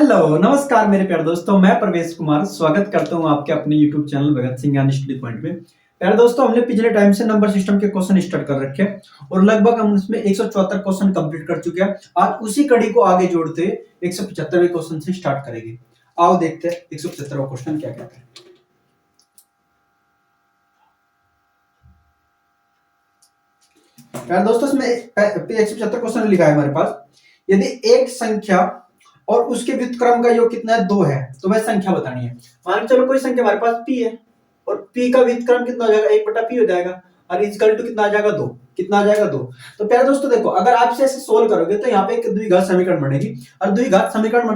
Hello नमस्कार मेरे प्यारे दोस्तों, मैं प्रवेश कुमार स्वागत करता हूं आपके अपने YouTube चैनल भगत सिंह ज्ञान स्टडी पॉइंट में। प्यारे दोस्तों, हमने पिछले टाइम से नंबर सिस्टम के क्वेश्चन स्टार्ट कर रखे हैं और लगभग हम उसमें 174 क्वेश्चन कंप्लीट कर चुके हैं। आज उसी कड़ी को आगे जोड़ते 175वें क्वेश्चन से स्टार्ट करेंगे। आओ देखते हैं 175वां क्वेश्चन क्या कहता है। प्यारे दोस्तों, इसमें 175 क्वेश्चन लिखा है हमारे पास। यदि एक संख्या और उसके व्युत्क्रम का योग कितना है, 2 है, तो वह संख्या बतानी है। मान के चलो कोई संख्या हमारे पास p है और p का व्युत्क्रम कितना हो जाएगा, 1/p हो जाएगा और इक्वल टू कितना आ जाएगा, 2। कितना आ जाएगा, 2। तो प्यारे दोस्तों देखो, अगर आप इसे सोल्व करोगे तो यहाँ पे एक द्विघात समीकरण बनेगी और द्विघात समीकरण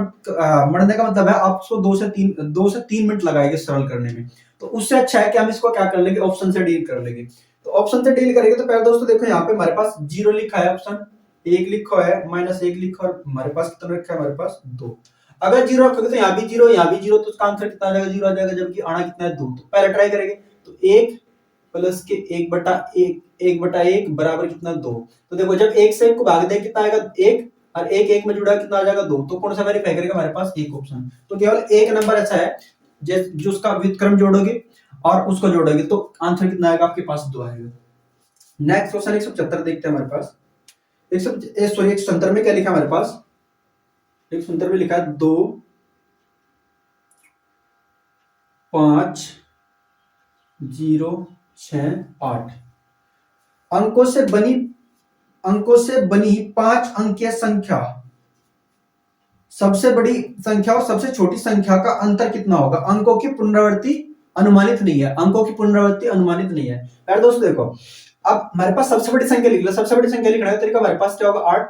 बनने का मतलब है आप उसको 2 से 3 मिनट लगाएंगे सरल करने में। तो उससे अच्छा है कि हम इसको क्या कर लेंगे, ऑप्शन से डील कर लेंगे। तो ऑप्शन से डील करेंगे तो प्यारे दोस्तों देखो, यहाँ पे हमारे पास 0 लिखा है, ऑप्शन 1 लिखा है, -1 लिखा है और हमारे पास कितना रखा है, हमारे पास 2। अगर 0 रखोगे तो यहाँ भी 0, यहाँ भी 0, तो उसका आंसर कितना आ जाएगा, 0 आ जाएगा, जबकि आना कितना है, 2। तो पहले ट्राई करेंगे। तो 1 प्लस के 1/1 बराबर कितना, 2। तो देखो जब 1 से 1 को भाग दें कितना आएगा, 1, और 1 1 में जुड़ा कितना आ जाएगा, 2। तो कौन सा वेरीफाई करेगा, हमारे पास एक ऑप्शन। तो केवल एक नंबर ऐसा है जो उसका व्युत्क्रम जोड़ोगे और उसको जोड़ोगे तो आंसर कितना आएगा, आपके पास 2 आएगा। नेक्स्ट क्वेश्चन 175 देखते हैं हमारे पास। 170 में क्या लिखा हमारे पास, 170 में लिखा है 2 5 0 6 8 अंकों से बनी 5 अंकीय संख्या, सबसे बड़ी संख्या और सबसे छोटी संख्या का अंतर कितना होगा। अंकों की पुनरावृत्ति अनुमानित नहीं है, अंकों की पुनरावृत्ति अनुमानित नहीं है। यार दोस्तों देखो, अब हमारे पास सबसे बड़ी संख्या लिख लो। सबसे बड़ी संख्या लिखना है तरीका हमारे पास क्या होगा, 8,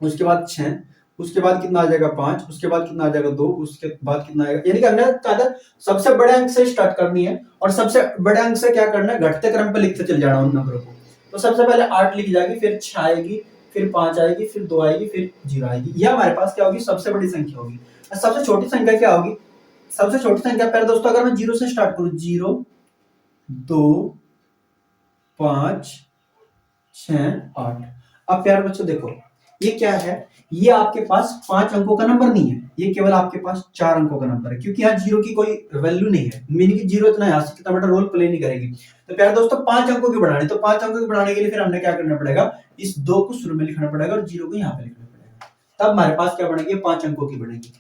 उसके बाद 6, उसके बाद कितना आ जाएगा, 5, उसके बाद कितना आ जाएगा, 2, उसके बाद कितना आएगा। यानी कि हमने ज्यादा सबसे बड़े अंक से स्टार्ट करनी है और सबसे बड़े अंक से क्या करना है, घटते क्रम पे लिखते चल जाना उन नंबरों को। तो सबसे पहले 8 लिखी जाएगी, फिर 6 आएगी, फिर 5 आएगी, फिर 2 आएगी, फिर 0 आएगी। यह हमारे पास क्या होगी, सबसे बड़ी संख्या होगी। सबसे छोटी संख्या क्या होगी, सबसे छोटी संख्या पहले दोस्तों अगर मैं 0 से स्टार्ट करूं, 0 2 5 6 8। अब प्यारे बच्चों देखो, ये क्या है, ये आपके पास 5 अंकों का नंबर नहीं है, ये केवल आपके पास 4 अंकों का नंबर है, क्योंकि यहाँ 0 की कोई वैल्यू नहीं है। मीनिंग कि 0 इतना यहाँ से कितना बड़ा रोल प्ले नहीं करेगी। तो प्यारे दोस्तों 5 अंकों की बनानी, तो 5 अंकों की बनाने के लिए फिर हमने क्या करना पड़ेगा, इस 2 को शुरू में लिखना पड़ेगा और 0 को यहाँ पे लिखना पड़ेगा, तब हमारे पास क्या बनेगी, 5 अंकों की बनेगी।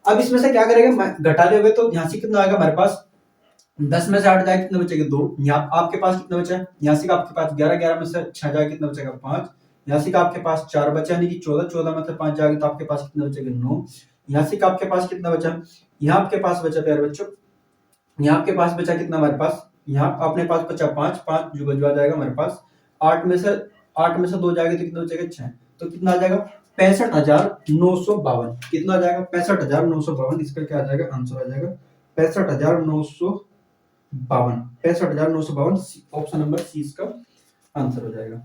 अब इसमें से क्या करेगा, घटा लोगे तो यहाँ से कितना आएगा, हमारे पास 10 में से 8 जाए कितना बचेगा, 2। यहाँ आपके पास कितना बचा है, यहाँ से आपके पास 11, 11 में से 6 जाए कितना बचेगा, 5। यहाँ से आपके पास 4 बचा, यानी कि 14, 14 में से 5 जाएगा तो आपके पास कितना बचेगा, 9। यहाँ से आपके पास कितना बचा, यहाँ आपके पास बचा प्यारे बच्चों, यहाँ आपके पास बचा कितना, हमारे पास यहाँ अपने पास बचा 5, 5 जो बचवा जाएगा हमारे पास 8 में से 2 जाएगा तो कितना बचेगा, 6। तो कितना आ जाएगा, 65,952। कितना आ जाएगा, 65,952। इसका क्या आ जाएगा, आंसर आ जाएगा 65,952। ऑप्शन नंबर सी इसका आंसर हो जाएगा।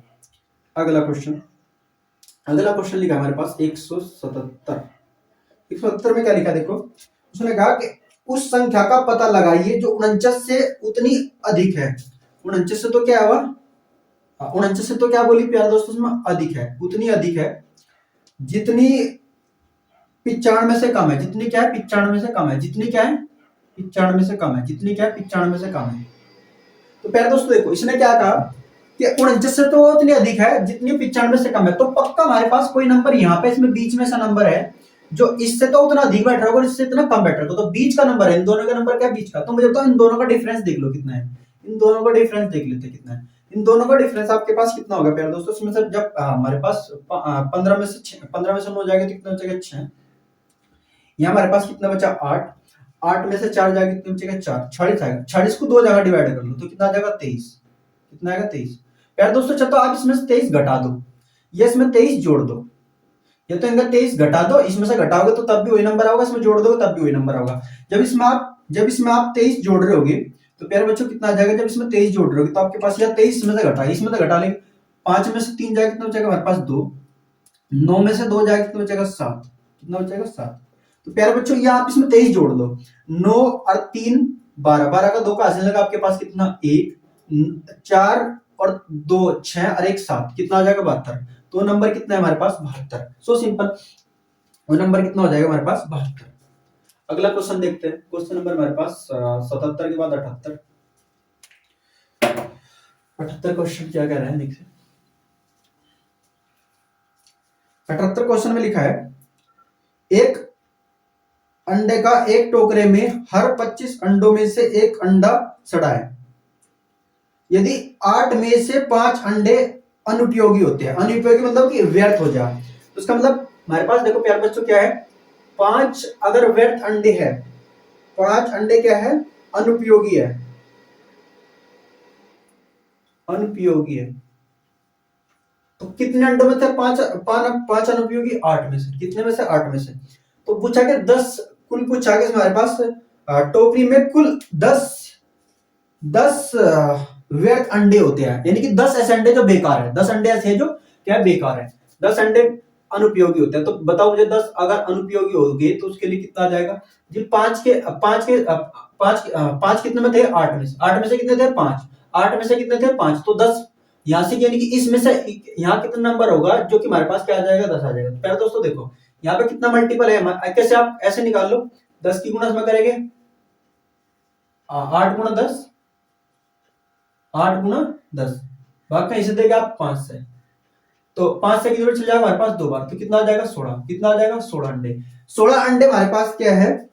अगला क्वेश्चन लिखा हमारे पास 177 में क्या लिखा, देखो उसने कहा कि उस संख्या का पता लगाइए जो 49 से उतनी अधिक है। 49 से तो क्या हुआ, 49 से तो क्या बोली प्यारे दोस्तों, उसमें अधिक है, उतनी अधिक है जितनी 95 से कम है। जितनी क्या है, 95 से कम है। जितनी क्या है, 95 से कम है। जितनी क्या है, 95 से कम है। तो प्यारे दोस्तों देखो, इसने क्या कहा कि 49 से तो उतनी अधिक है जितनी 95 से कम है। तो पक्का हमारे पास कोई नंबर यहाँ पे इसमें बीच में सा नंबर है जो इससे तो उतना अधिक बैठ रहा होगा, इससे इतना कम बैठ रहा होगा। तो बीच का नंबर है, इन दोनों का नंबर क्या है, बीच का। तो मुझे बताओ इन दोनों का डिफरेंस देख लो कितना है। इन दोनों का डिफरेंस देख लेते हैं कितना है। इन दोनों का डिफरेंस आपके पास कितना होगा प्यारे दोस्तों, इसमें से जब हमारे पास 15 में से 9 जाएगा तो कितना बचेगा, 6। यहाँ हमारे पास कितना बचा, 8। 8 में से 4 जाएगा कितना बचेगा, 4। 46 आएगा। 46 को 2 जगह डिवाइड कर लो तो कितना आ जाएगा, 23। कितना आएगा, 23। यार दोस्तों चलो आप इसमें से 23 घटा दो, ये इसमें 23 जोड़ दो। ये तो इनका 23 घटा दो, इसमें से घटाओगे तो तब भी वही नंबर आएगा, इसमें जोड़ दोगे तब भी वही नंबर आएगा। जब इसमें आप 23 जोड़ रहे होगे तो प्यारे बच्चों कितना आ जाएगा, जब इसमें 23 जोड़ रहे होगे तो आपके पास या 23 इसमें से घटा लेंगे। 5 में से 3 जाएगा कितना बचेगा, हमारे पास 2। 9 में से 2 जाएगा कितना बचेगा, 7। कितना बचेगा, 7। तो प्यारे बच्चों ये आप इसमें 23 जोड़ दो, 9 और 3 12, 12 का 2 का हासिल लगा आपके पास कितना, 1। 4 और 2 6 और 1 7, कितना आ जाएगा, 72। तो नंबर कितना है हमारे पास, 72। So simple. वो नंबर कितना हो जाएगा हमारे पास 72। अगला क्वेश्चन देखते हैं, क्वेश्चन नंबर हमारे पास 77 के बाद 78। 78 क्वेश्चन क्या कह रहे हैं देखिए। 78 क्वेश्चन में लिखा है, एक अंडे का एक टोकरे में हर 25 अंडों में से एक अंडा सड़ा है। यदि 8 में से 5 अंडे अनुपयोगी होते हैं, अनुपयोगी मतलब कि व्यर्थ हो जाए, तो उसका मतलब हमारे पास देखो प्यारे बच्चों क्या है, 5 अगर व्यर्थ अंडे है, 5 अंडे क्या है, अनुपयोगी है, अनुपयोगी है। तो कितने अंडों में थे, 5 अनुपयोगी, 8 में से, कितने में से, 8 में से। तो पूछा कि 10, कुल पूछा कि हमारे पास टोकरी में कुल 10 व्यर्थ अंडे होते हैं, यानी कि 10 ऐसे अंडे जो बेकार है, 10 अंडे ऐसे हैं जो क्या बेकार है, 10 अंडे अनुपयोगी होते हैं। तो बताओ मुझे 10 अगर अनुपयोगी हो गए तो उसके लिए कितना आ जाएगा जी, 5 कितने में थे, 8 में से, 8 में से कितने थे, 5, 8 में से कितने थे, 5, तो 10 यहां से, यानी कि इसमें से यहाँ कितना नंबर होगा जो कि हमारे पास क्या आ जाएगा, 10 आ जाएगा। तो पहले दोस्तों देखो यहाँ पे कितना मल्टीपल है, कैसे आप ऐसे निकाल लो, 10 की गुणा इसमें करेंगे 8 गुणा 10, 8 गुणा 10, भाग कहीं से देगा आप 5 से, तो 5 से की जरूरत चल जाएगा हमारे पास 2 बार, तो कितना आ जाएगा 16, कितना आ जाएगा 16 अंडे। 16 अंडे हमारे पास क्या है,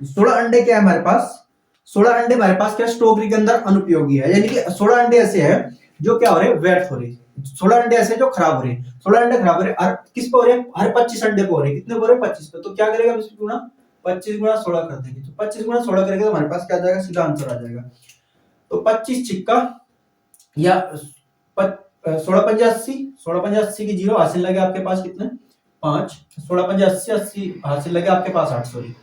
16 अंडे क्या है हमारे पास, 16 अंडे हमारे पास क्या टोकरी के अंदर अनुपयोगी है, यानी कि 16 अंडे ऐसे हैं जो क्या हो रहे हैं, व्यर्थ हो रहे हैं, 16 अंडे ऐसे जो खराब हो रहे हैं, 16 अंडे खराब हो रहे हैं, किस पे हो रहे हैं, हर 25 अंडे पे हो रहे हैं, कितने पे हो रहे हैं, 25 पे। तो क्या करेगा इसमें गुणा, 25 गुणा 16 कर देंगे, तो 25 गुणा 16 करेंगे तो हमारे पास क्या आ जाएगा, सीधा आंसर आ जाएगा। तो 25 छिक्का या 16 पंजे 80, 16 पंजे 80 की जीरो हासिल लगे आपके पास कितने, 5, 16 पंजे 80, 80 हासिल लगे आपके पास 8, सॉरी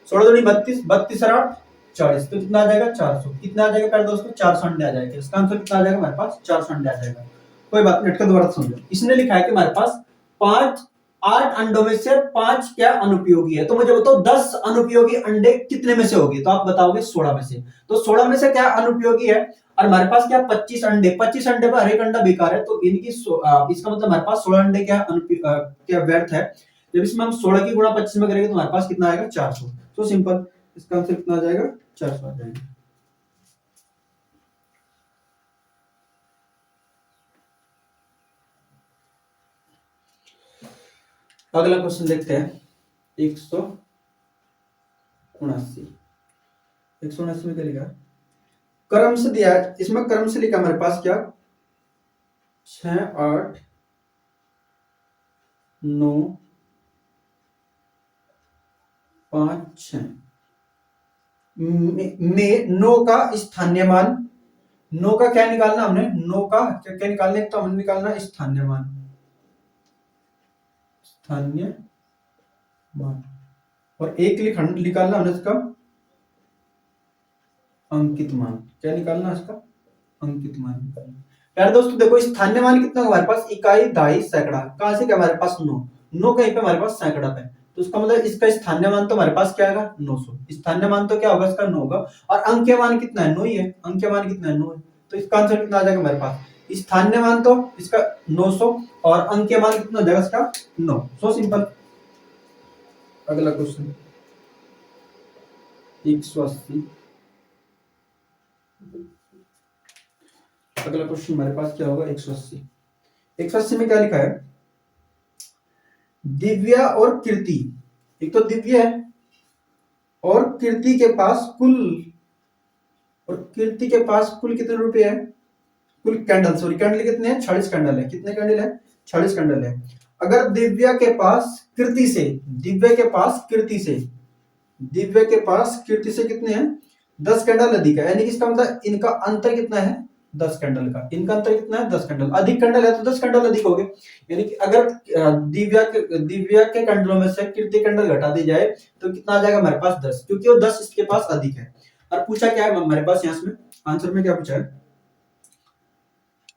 16 दूनी 32, 32 और 8 40, तो कितना आ जाएगा 400, कितना आ जाएगा प्यारे दोस्तों, 400 अंडे आ जाएगा। इसका आंसर कितना आ जाएगा हमारे पास, 400 अंडे आ जाएगा। कोई बात नहीं, दोबारा समझो, इसने लिखा है कि हमारे पास 8 अंडों में से 5 क्या अनुपयोगी है, तो मुझे बताओ 10 अनुपयोगी अंडे कितने में से होगी, तो आप बताओगे 16 में से, तो 16 में से क्या अनुपयोगी है, और हमारे पास क्या 25 अंडे, 25 अंडे पर हर एक अंडा बेकार है, तो इनकी इसका मतलब हमारे पास 16 अंडे क्या क्या व्यर्थ है। जब इसमें हम 16 की गुणा 25 में करेंगे तो हमारे पास कितना आएगा, 400। तो सिंपल, इसका आंसर कितना आ जाएगा, 400 आ जाएगा। अगला क्वेश्चन देखते हैं, 179, 179 में क्या लिखा, क्रम से दिया है, इसमें क्रम से लिखा हमारे पास क्या, 6 8 9 5 6 में 9 का स्थानीय मान, 9 का क्या निकालना हमने, 9 का क्या क्या निकालने, तो हमने निकालना स्थानीय मान, स्थानीय मान, और एक निकालना हमने इसका अंकित मान, क्या निकालना इसका, अंकित मान निकालना। यार दोस्तों देखो स्थानीय मान कितना हमारे पास, इकाई, दहाई, सैकड़ा, कहां से क्या हमारे पास 9, 9 कहीं पे हमारे पास सैकड़ा पे, तो उसका मतलब इसका स्थानीय मान तो हमारे पास क्या आएगा, 900, स्थानीय मान तो क्या होगा इसका 9 होगा, और अंकीय मान कितना है, 9 ही है, अंकीय मान कितना है, 9 है, तो इसका आंसर कितना आ जाएगा हमारे पास, स्थानीय मान तो इसका 900 और अंकीय मान कितना हो जाएगा इसका 9, सो सिंपल। अगला क्वेश्चन 180, अगला क्वेश्चन हमारे पास क्या होगा, 180, 180 में क्या लिखा है, दिव्या और कीर्ति, एक तो दिव्या है और कीर्ति के पास कुल, और कीर्ति के पास कुल कितने रुपए है, कुल कैंडल, सॉरी कैंडल कितने हैं, 46 कैंडल है, कितने कैंडल है, 46 कैंडल है। अगर दिव्या के पास कीर्ति से, दिव्या के पास कीर्ति से, दिव्या के पास कीर्ति से कितने हैं, 10 कैंडल अधिक है, यानी कि इसका मतलब इनका अंतर कितना है, 10 कैंडल का, इनका अंतर कितना है, 10 कैंडल, अधिक कैंडल है तो 10 कैंडल अधिक हो गए, यानी कि अगर दिव्या के कैंडलों में से कीर्ति कैंडल घटा दी जाए तो कितना आ जाएगा हमारे पास 10, क्योंकि वो 10 इसके पास अधिक है। और पूछा क्या है हमारे पास, यहाँ में आंसर में क्या पूछा है,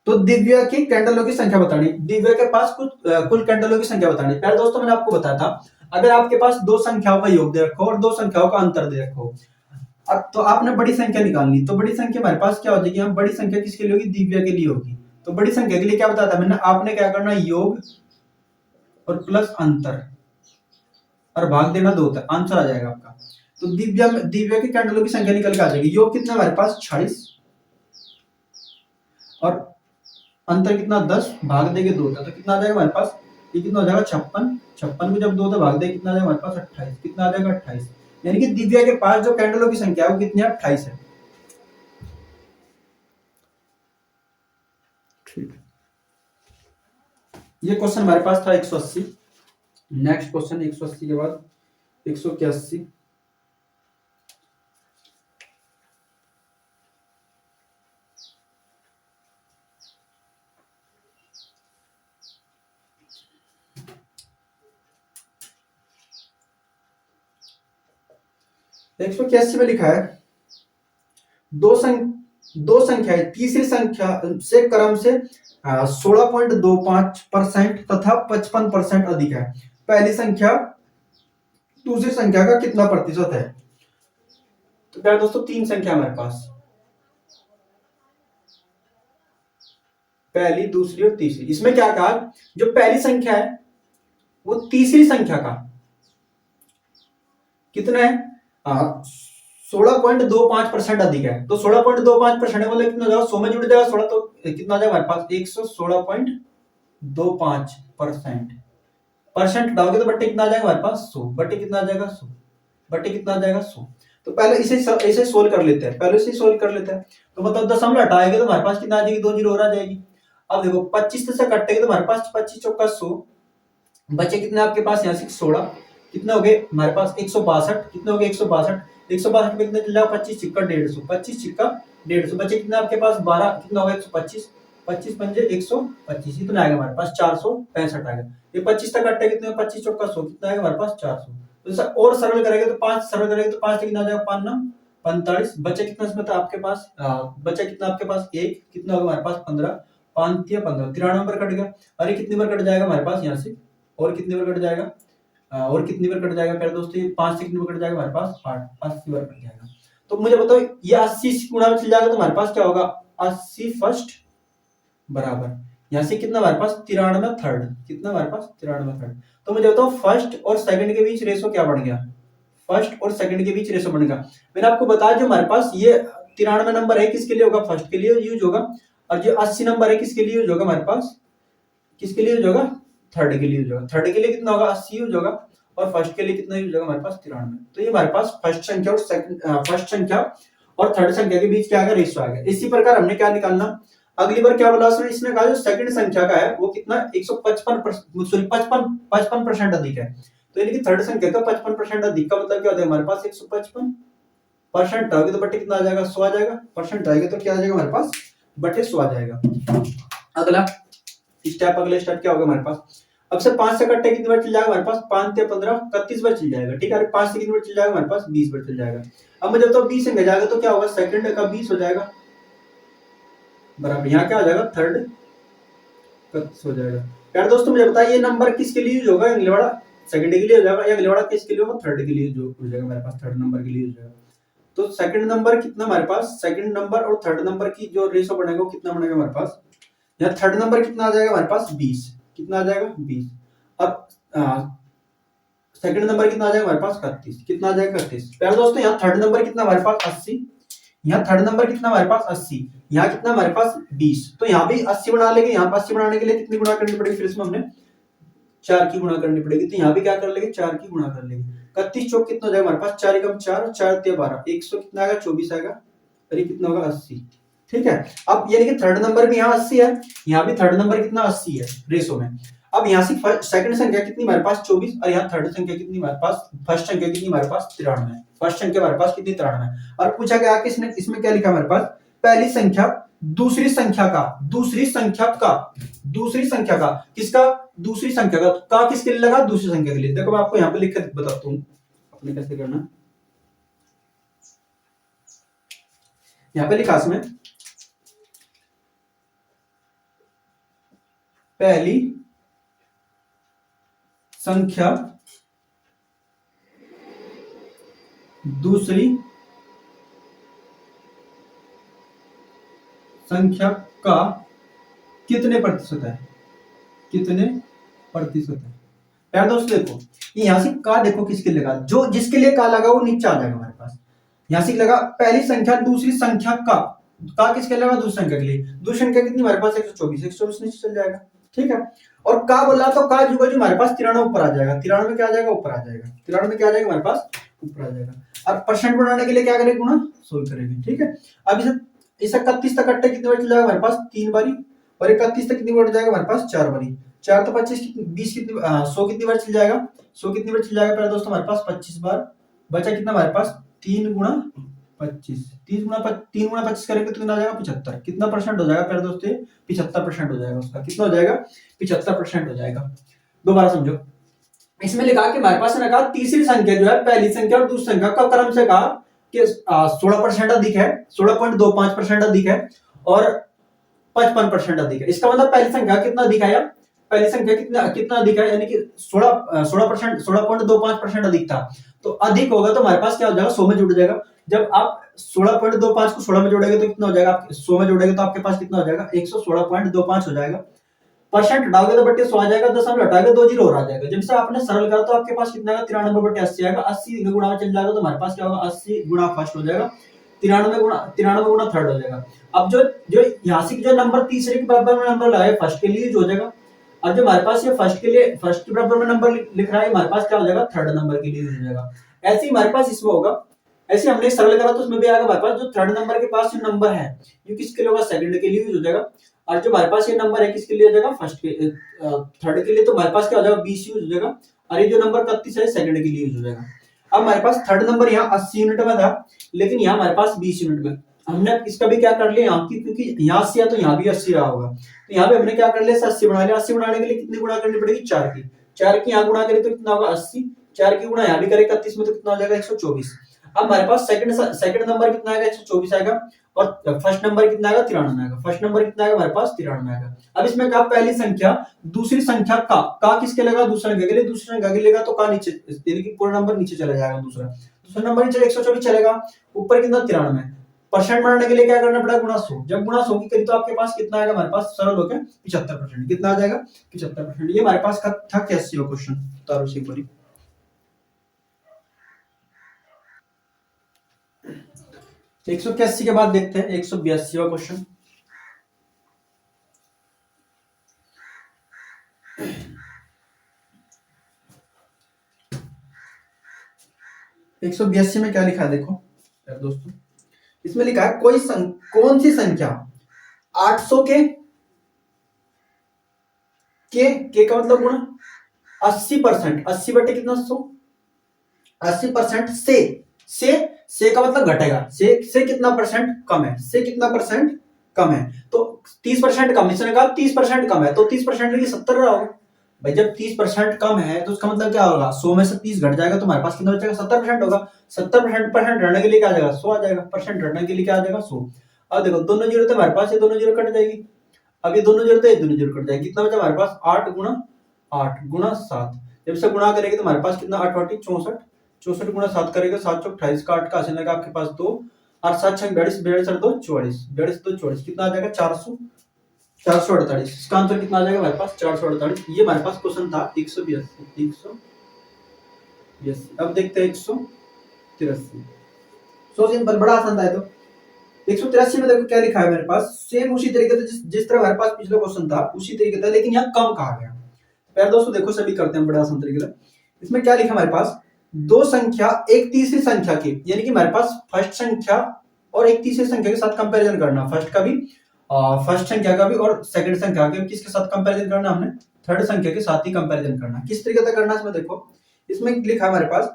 तो दिव्या की कैंडलों की संख्या बतानी, दिव्या के पास कुल कैंडलों की संख्या बतानी। पहले दोस्तों मैंने आपको बताया था, अगर आपके पास दो संख्याओं का योग दे रखो और दो संख्याओं का अंतर दे रखो, अब तो आपने बड़ी संख्या निकालनी, तो बड़ी संख्या हमारे पास क्या हो जाएगी, हम बड़ी संख्या किसके लिए होगी, दिव्या के लिए होगी। तो बड़ी संख्या के लिए क्या बताया था मैंने, आपने क्या करना, योग और प्लस अंतर, और भाग देना 2 होता है, आंसर आ जाएगा आपका। तो दिव्या दिव्या के कैंडलों की संख्या निकल के आ जाएगी। योग कितना हमारे पास 46 और अंतर कितना 10, भाग देंगे 2 होता है, तो कितना आ जाएगा हमारे पास, ये कितना हो जाएगा 56, 56 को जब 2 से भाग देंगे कितना आ जाएगा हमारे पास 28, कितना आ जाएगा 28। यानी कि दिव्या के पास जो कैंडलों की संख्या है वो कितनी है, 28 है। ठीक, ये क्वेश्चन हमारे पास था 180। नेक्स्ट क्वेश्चन 180 के बाद 181। एक सौ इक्यासी में लिखा है दो संख्याएं तीसरी संख्या से क्रम से 16.25% तथा 55% अधिक है। पहली संख्या दूसरी संख्या का कितना प्रतिशत है। तो प्यारे दोस्तों तीन संख्या हमारे पास, पहली दूसरी और तीसरी। इसमें क्या कहा, जो पहली संख्या है वो तीसरी संख्या का कितना है, 16.25% अधिक है। तो 16.25% मतलब कितना हो जाएगा, 100 में जुड़ जाएगा 16, तो कितना आ जाएगा हमारे पास 116.25%। परसेंट हटाओगे तो बट्टे कितना आ जाएगा हमारे पास 100, बट्टे कितना आ जाएगा 100, बट्टे कितना आ जाएगा 100। तो पहले इसे सोल्व कर लेते हैं, पहले इसे सोल्व कर लेते हैं। तो मतलब दशमलव हटाएंगे तो हमारे पास कितना आ जाएगी, 2 जीरो और आ जाएगी। अब देखो 25 से कटेंगे तो हमारे पास 25 चौका 100, बचे कितने आपके पास यहाँ से 16, कितने हो गए हमारे पास 162, कितने हो गए 162, 162 में कितने चल जाएगा 25 छिक्का 150, 25 छिक्का 150, बचे कितने आपके पास 12, कितना होगा 125, 25 पंजे 125, इतना आएगा हमारे पास 465 आएगा। ये 25 तक कट्टे कितने, 25 चौका 100, कितना आएगा हमारे पास 400। तो सर और सरल करेंगे तो 5 सरल करेंगे तो 5 कितना आ जाएगा 5 9 45, बचे कितना इसमें था आपके पास, बचा कितना आपके पास 1, कितना होगा हमारे पास 15, 5 या 15, 93 नंबर कट गया। अरे कितनी बार कट जाएगा हमारे पास यहाँ से, और कितनी बार कट जाएगा, और कितनी बार कट जाएगा प्यारे दोस्तों, 5 से कितनी बार कट जाएगा हमारे पास 8, 80 बार कट जाएगा। तो मुझे बताओ ये 80 से गुणा में चल जाएगा तो हमारे पास क्या होगा, 80 फर्स्ट बराबर यहाँ से कितना हमारे पास 93 थर्ड, कितना हमारे पास 93 थर्ड। तो मुझे बताओ फर्स्ट और सेकंड के बीच रेशो क्या बन गया, फर्स्ट और सेकंड के बीच रेशो बनेगा। मैंने आपको बताया जो हमारे पास ये 93 नंबर है किसके लिए होगा, फर्स्ट के लिए यूज होगा, और जो 80 नंबर है किसके लिए यूज होगा हमारे पास, किसके लिए यूज होगा, थर्ड के लिए यूज होगा। थर्ड के लिए कितना होगा 80 यूज होगा, और फर्स्ट के लिए कितना यूज होगा हमारे पास 93। तो ये हमारे पास फर्स्ट संख्या और फर्स्ट संख्या और थर्ड संख्या के बीच क्या आएगा, रेशियो आएगा। इसी प्रकार हमने क्या निकालना, अगली बार क्या बोला इसने कहा जो सेकंड संख्या का है वो कितना 55% अधिक है। तो यानी कि थर्ड संख्या का 55% अधिक का मतलब क्या होता है हमारे पास 155% आओगे तो बटे कितना आ जाएगा 100 आ जाएगा, परसेंट आएगा तो क्या आ जाएगा हमारे पास बटे 100 आ जाएगा। अगला स्टेप, अगले स्टेप क्या होगा हमारे पास, अब से 5 से कट्टे कितनी बार चल जाएगा हमारे पास, 5 से 15 31 बार चल जाएगा, ठीक है। 5 से कितनी बार चल जाएगा हमारे पास 20 बार चल जाएगा। अब मुझे तो 20 से जाएगा तो क्या होगा, सेकंड का 20 हो जाएगा बराबर यहाँ क्या हो जाएगा थर्ड 31 हो जाएगा। यार दोस्तों मुझे बताइए ये नंबर किसके लिए यूज होगा, अगले वाला सेकंड के लिए हो जाएगा, या अगले वाला किसके लिए होगा, थर्ड के लिए जो हो जाएगा हमारे पास, थर्ड नंबर के लिए हो जाएगा। तो सेकंड नंबर कितना हमारे पास, सेकंड नंबर और थर्ड नंबर की जो रेशो बनेगा वो कितना बनेगा हमारे पास, यहाँ थर्ड नंबर कितना आ जाएगा हमारे पास 20, कितना आ जाएगा 20। अब सेकंड नंबर कितना आ जाएगा हमारे पास 31, कितना आ जाएगा 31। प्यारे दोस्तों यहाँ थर्ड नंबर कितना हमारे पास 80, यहाँ थर्ड नंबर कितना हमारे पास 80, यहाँ कितना हमारे पास 20, तो यहाँ भी 80 बना लेंगे। यहाँ पर 80 बनाने के लिए कितनी गुणा करनी पड़ेगी, फिर इसमें हमने 4 की गुणा करनी पड़ेगी, तो यहाँ भी क्या कर लेंगे 4 की गुणा कर लेंगे। 31 चौक कितना हो जाएगा हमारे पास 4 एकम 4, 4 ते 12, 100 कितना आएगा 24 आएगा, और ये कितना होगा 80, ठीक है। अब यानी कि थर्ड नंबर भी यहाँ 80 है, यहाँ भी थर्ड नंबर कितना 80 है रेशो में। अब यहाँ से सेकंड संख्या कितनी हमारे पास 24, और यहाँ थर्ड संख्या कितनी हमारे पास, फर्स्ट संख्या कितनी हमारे पास 93, फर्स्ट संख्या हमारे पास कितनी 93। और पूछा गया कि इसमें क्या लिखा हमारे पास, पहली संख्या दूसरी संख्या का, दूसरी संख्या का किसका, दूसरी संख्या का किसके लिए लगा, दूसरी संख्या के लिए। देखो मैं आपको यहाँ पे लिख कर बताता हूँ अपने कैसे करना, यहाँ पे लिखा इसमें पहली संख्या दूसरी संख्या का कितने प्रतिशत है, कितने प्रतिशत है। प्यारे दोस्तों देखो, ये यहाँ से का देखो किसके लगा, जो जिसके लिए का लगा वो नीचे आ जाएगा हमारे पास। यहाँ से लगा पहली संख्या दूसरी संख्या का किसके लगा, दूसरी संख्या के लिए। दूसरी संख्या कितनी हमारे पास 124, 124 नीचे चल जाएगा, ठीक है। और का बोला तो का जो हमारे पास 93 ऊपर आ जाएगा, 93 क्या आ जाएगा, ऊपर आ जाएगा, 93 क्या आ जाएगा हमारे पास, ऊपर आ जाएगा। अब परसेंट बनाने के लिए क्या करेंगे, गुणा 100 करेंगे, ठीक है। अब इसे 31 तक कट्टे कितने बार चल जाएगा हमारे पास, 3 बारी, और 31 तक कितनी बार जाएगा हमारे पास, 4 बारी। 4 तो 25, 20 कितनी 100 कितनी बार चल जाएगा, 100 कितनी बार चल जाएगा प्यारे दोस्तों हमारे पास 25 बार। बचा कितना हमारे पास 3 गुणा 25, 3 गुणा 25 करेंगे तो कितना आ जाएगा 75। कितना परसेंट हो जाएगा प्यारे दोस्तों, 75% हो जाएगा उसका। कितना हो जाएगा, 75% हो जाएगा। दोबारा समझो, इसमें लिखा कि हमारे पास ने कहा तीसरी संख्या जो है पहली संख्या और दूसरी संख्या का क्रम से कहा कि 16% अधिक है, 16.25% अधिक है और 55% अधिक है। इसका मतलब पहली संख्या कितना अधिक है, पहली संख्या कितना कितना अधिक है, यानी कि 16% 16.25% अधिक था। तो अधिक होगा तो हमारे पास क्या हो जाएगा, 100 में जुड़ जाएगा। जब आप 16.25 को 16 में जोड़ेंगे तो कितना हो जाएगा, 100 में जोड़ेंगे तो आपके पास कितना हो जाएगा, 116.25 हो जाएगा। परसेंट हटाओगे तो बट्टे 100 आ जाएगा, 10 हटाओगे 2 जीरो और आ जाएगा। जब से आपने सरल करा तो आपके पास कितना आएगा, 93/80 आएगा। 80 गुणा में चल जाएगा तो हमारे पास क्या होगा, 80 गुणा फर्स्ट हो जाएगा, 93 गुणा थर्ड हो जाएगा। अब जो जो यहाँ से जो नंबर तीसरे के बराबर में नंबर लगाए फर्स्ट के लिए हो जाएगा। अब जो हमारे पास ये फर्स्ट के बराबर में नंबर लिख रहा है, हमारे पास क्या हो जाएगा, थर्ड नंबर के लिए हो जाएगा। ऐसे ही हमारे पास इसमें होगा, ऐसे हमने सरल करा तो उसमें भी आएगा हमारे पास जो थर्ड नंबर के पास जो नंबर है ये किसके लिए होगा, सेकंड के लिए यूज हो जाएगा। और जो हमारे पास ये नंबर है किसके लिए हो जाएगा, फर्स्ट के थर्ड के लिए, तो हमारे पास क्या हो जाएगा 20 यूज हो जाएगा। और ये जो नंबर 31 है सेकंड के लिए यूज हो जाएगा। अब हमारे पास थर्ड नंबर यहाँ 80 यूनिट में था, लेकिन यहाँ हमारे पास 20 यूनिट में। हमने इसका भी क्या कर लिया यहाँ की, क्योंकि यहाँ 80 है तो यहाँ भी 80 रहा होगा, तो यहाँ पे हमने क्या कर लिया, 80 बना लिया। 80 बनाने के लिए कितनी गुणा करनी पड़ेगी, 4 की। 4 की यहाँ गुणा करें तो कितना होगा 80, 4 की गुणा यहाँ भी करें 31 में तो कितना हो जाएगा 124। अब हमारे पास सेकंड नंबर कितना आएगा, 124 आएगा। और फर्स्ट नंबर कितना आएगा, 93 आएगा। फर्स्ट नंबर कितना आएगा हमारे पास, 93 आएगा। अब इसमें कहा पहली संख्या दूसरी संख्या का किसके लगा, दूसरी संख्या के लिए। दूसरी संख्या के लेगा तो का नीचे, यानी कि पूरा नंबर नीचे चला जाएगा। दूसरा नंबर नीचे 124 चलेगा, ऊपर कितना 93। परसेंट बनाने के लिए क्या करना पड़ेगा, गुणा 100। जब गुणा 100 की करी तो आपके पास कितना आएगा, हमारे पास सरल होकर 75%। कितना आ जाएगा, 75%। ये हमारे पास था कैसे हो क्वेश्चन, तारो से पूरी 181 के बाद देखते हैं 182वां क्वेश्चन। एक सौ बयासी में क्या लिखा है देखो दोस्तों, इसमें लिखा है कौन सी संख्या 800 के का मतलब गुणा 80%, 80 बटे कितना 100, 80% से का मतलब घटेगा, से कितना परसेंट कम है, से कितना परसेंट कम है, तो 30% कम। इसने कहा 30% कम है तो 30% की 70 रहा होगा भाई। जब 30% कम है तो उसका मतलब क्या होगा, 100 में से 30 घट जाएगा तो हमारे पास कितना बचेगा, 70% होगा। 70% रहने के लिए क्या आ जाएगा, 100 आ जाएगा। परसेंट रहने के लिए क्या आ जाएगा, 100। अब देखो दोनों जीरो तो हमारे पास, ये दोनों जीरो कट जाएगी। अब ये दोनों जीरो तो ये दोनों जीरो कट जाएगी। कितना बचा हमारे पास, 8 गुणा 7। जब से गुणा करेंगे तो हमारे पास कितना, 8 8 64, 64 गुणा 7 करेगा 7 चौक 28 का 8 का आसान आपके पास 2 और 7 6 42, 42 2 44, 42 2 44 कितना आ जाएगा 400, 448। इसका आंसर कितना आ जाएगा हमारे पास 448। ये हमारे पास क्वेश्चन था 182। अब देखते हैं 183। सो सिंपल, बड़ा आसान था। तो 183 में देखो क्या लिखा है मेरे पास, सेम उसी तरीके से जिस तरह हमारे पास पिछला क्वेश्चन था उसी तरीके था, लेकिन यहाँ कम कहा गया। प्यारे दोस्तों देखो सभी करते हैं बड़ा आसान तरीके से। इसमें क्या लिखा हमारे पास, दो संख्या एक तीसरी संख्या की, यानी कि हमारे पास फर्स्ट संख्या और एक तीसरी संख्या के साथ कंपैरिजन करना, फर्स्ट का भी फर्स्ट संख्या का भी और सेकंड संख्या के किसके साथ कंपैरिजन करना, हमने थर्ड संख्या के साथ ही कंपैरिजन करना। किस तरीके से करना है इसमें देखो, इसमें लिखा है हमारे पास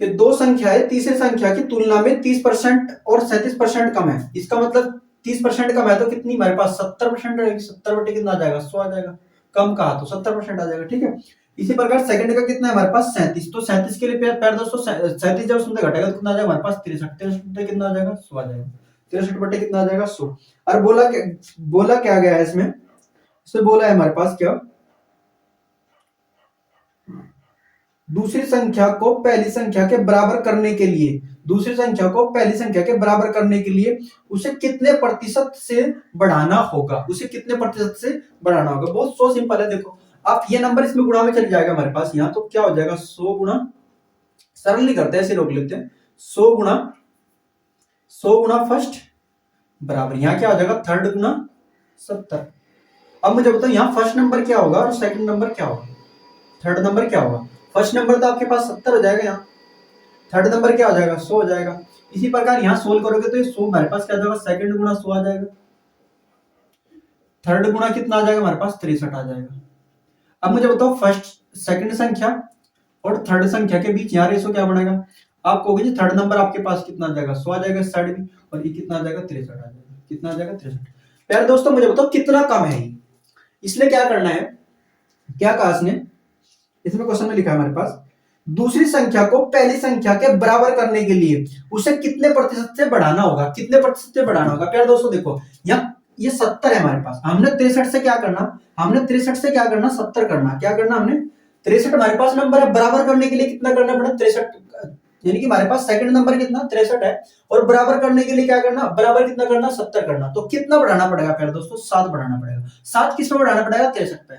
कि दो संख्याएं तीसरी संख्या की तुलना में 30% और 37% कम है। इसका मतलब 30% कम है तो कितनी हमारे पास 70% रहेगी। 70 बटे कितना आ जाएगा, 100 आ जाएगा। कम कहा तो 70% आ जाएगा, ठीक है। इसी प्रकार सेकंड का कितना है हमारे पास 37, तो 37 के लिए प्यार दोस्तों 37 जब उसमें घटेगा तो कितना आ जाएगा हमारे पास 63, 63 बटे कितना आ जाएगा 100 आ जाएगा। 63 बटे कितना आ जाएगा 100। और बोला क्या गया है इसमें बोला है हमारे पास क्या, दूसरी संख्या को पहली संख्या के बराबर करने के लिए, दूसरी संख्या को पहली संख्या के बराबर करने के लिए उसे कितने प्रतिशत से बढ़ाना होगा, उसे कितने प्रतिशत से बढ़ाना होगा। बहुत सो सिंपल है देखो, अब ये नंबर इसमें गुणा में चल जाएगा हमारे पास यहाँ, तो क्या हो जाएगा 100 गुणा, सरल नहीं करते ऐसे रोक लेते हैं, 100 गुणा फर्स्ट बराबर यहाँ क्या हो जाएगा थर्ड गुणा 70। अब मुझे बताओ यहाँ फर्स्ट नंबर क्या होगा और सेकंड नंबर क्या होगा, थर्ड नंबर क्या होगा। फर्स्ट नंबर तो आपके पास 70 हो जाएगा, यहाँ थर्ड नंबर क्या हो जाएगा 100 हो जाएगा। इसी प्रकार यहाँ सोल्व करोगे तो ये 100 हमारे पास क्या आ जाएगा, सेकंड गुणा 100 आ जाएगा, थर्ड गुणा कितना आ जाएगा हमारे पास 63 आ जाएगा। अब मुझे बताओ फर्स्ट सेकंड संख्या और थर्ड संख्या के बीच यहाँ रेशो क्या बनेगा, आप कहोगे जी थर्ड नंबर आपके पास कितना आ जाएगा 100 आ जाएगा इस साइड में, और ये कितना आ जाएगा 63 आ जाएगा, कितना आ जाएगा 63। प्यारे दोस्तों मुझे बताओ कितना कम है, इसलिए क्या करना है, क्या कहा इसने, इसमें क्वेश्चन में लिखा है हमारे पास दूसरी संख्या को पहली संख्या के बराबर करने के लिए उसे कितने प्रतिशत से बढ़ाना होगा, कितने प्रतिशत से बढ़ाना होगा। प्यारे दोस्तों देखो यहाँ ये 70 है हमारे पास, हमने 63 से क्या करना, हमने 63 से क्या करना 70 करना, क्या करना हमने 63 हमारे पास नंबर है, बराबर करने के लिए कितना करना पड़ा 63, यानी कि हमारे पास सेकंड नंबर कितना 63 है, और बराबर करने के लिए क्या करना, बराबर कितना करना 70 करना, तो कितना बढ़ाना पड़ेगा प्यारे दोस्तों 7 बढ़ाना पड़ेगा। 7 किसमें बढ़ाना पड़ेगा 63 पे,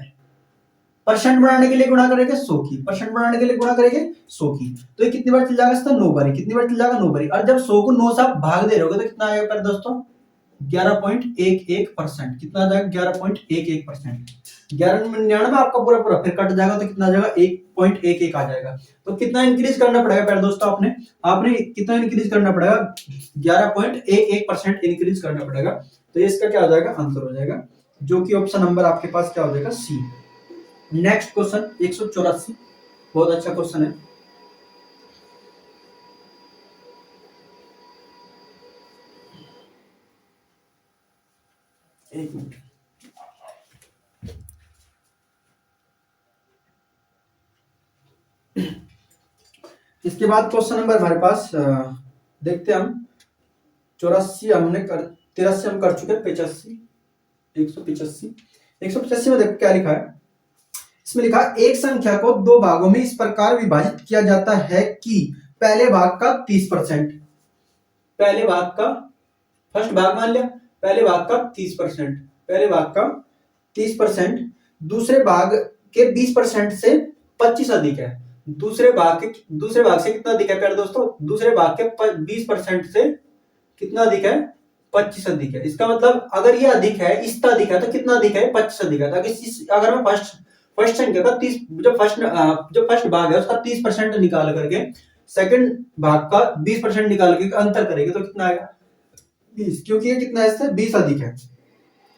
परसेंट बढ़ाने के लिए गुणा करेंगे 100 की, परसेंट बढ़ाने के लिए गुणा करेंगे 100 की, तो ये कितनी बार चल जाएगा इसका 9 बारी, कितनी बार चल जाएगा 9 बारी। और जब 100 को 9 से आप भाग दे रहोगे तो कितना आएगा प्यारे दोस्तों 11.11%, कितना आ जाएगा 11.11%, 1199 आपका पूरा पूरा फिर कट जाएगा तो कितना आ जाएगा 1.11 आ जाएगा। तो कितना इंक्रीज करना पड़ेगा प्यारे दोस्तों, आपने कितना इंक्रीज करना पड़ेगा 11.11% इंक्रीज करना पड़ेगा। तो इसका क्या हो जाएगा आंसर हो जाएगा, जो कि ऑप्शन नंबर आपके पास क्या हो जाएगा सी। नेक्स्ट क्वेश्चन 184, बहुत अच्छा क्वेश्चन है। एक मिनट, इसके बाद क्वेश्चन नंबर हमारे पास देखते हैं हम 84 हमने कर 83 हम कर चुके हैं, 185 में देखो क्या लिखा है, इसमें लिखा एक संख्या को दो भागों में इस प्रकार विभाजित किया जाता है कि पहले भाग का 30%, पहले भाग का फर्स्ट भाग मान लिया, पहले भाग का 30%, पहले भाग का 30% दूसरे भाग के 20% से 25 अधिक है, दूसरे भाग से कितना अधिक है प्यारे दोस्तों, दूसरे भाग के 20% से कितना अधिक है 25 अधिक है। इसका मतलब अगर ये अधिक है इसका अधिक है तो कितना अधिक है 25 अधिक है। अगर मैं फर्स्ट संख्या का 30 जो फर्स्ट भाग है उसका 30% निकाल करके सेकंड भाग का 20% निकाल के अंतर करेंगे तो कितना आएगा 20, क्योंकि ये कितना है इससे 20 अधिक है।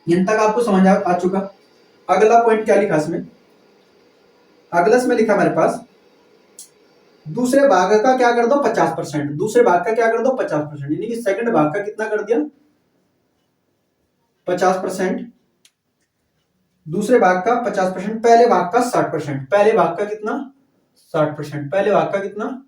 यहां तक आपको समझ आ चुका। अगला पॉइंट क्या लिखा इसमें, अगला इसमें लिखा हमारे पास दूसरे भाग का क्या कर दो 50%, दूसरे भाग का क्या कर दो 50%, यानी कि सेकंड भाग का कितना कर दिया 50%, दूसरे भाग का 50%, पहले भाग का 60%, पहले भाग का कितना 60%, पहले भाग का कितना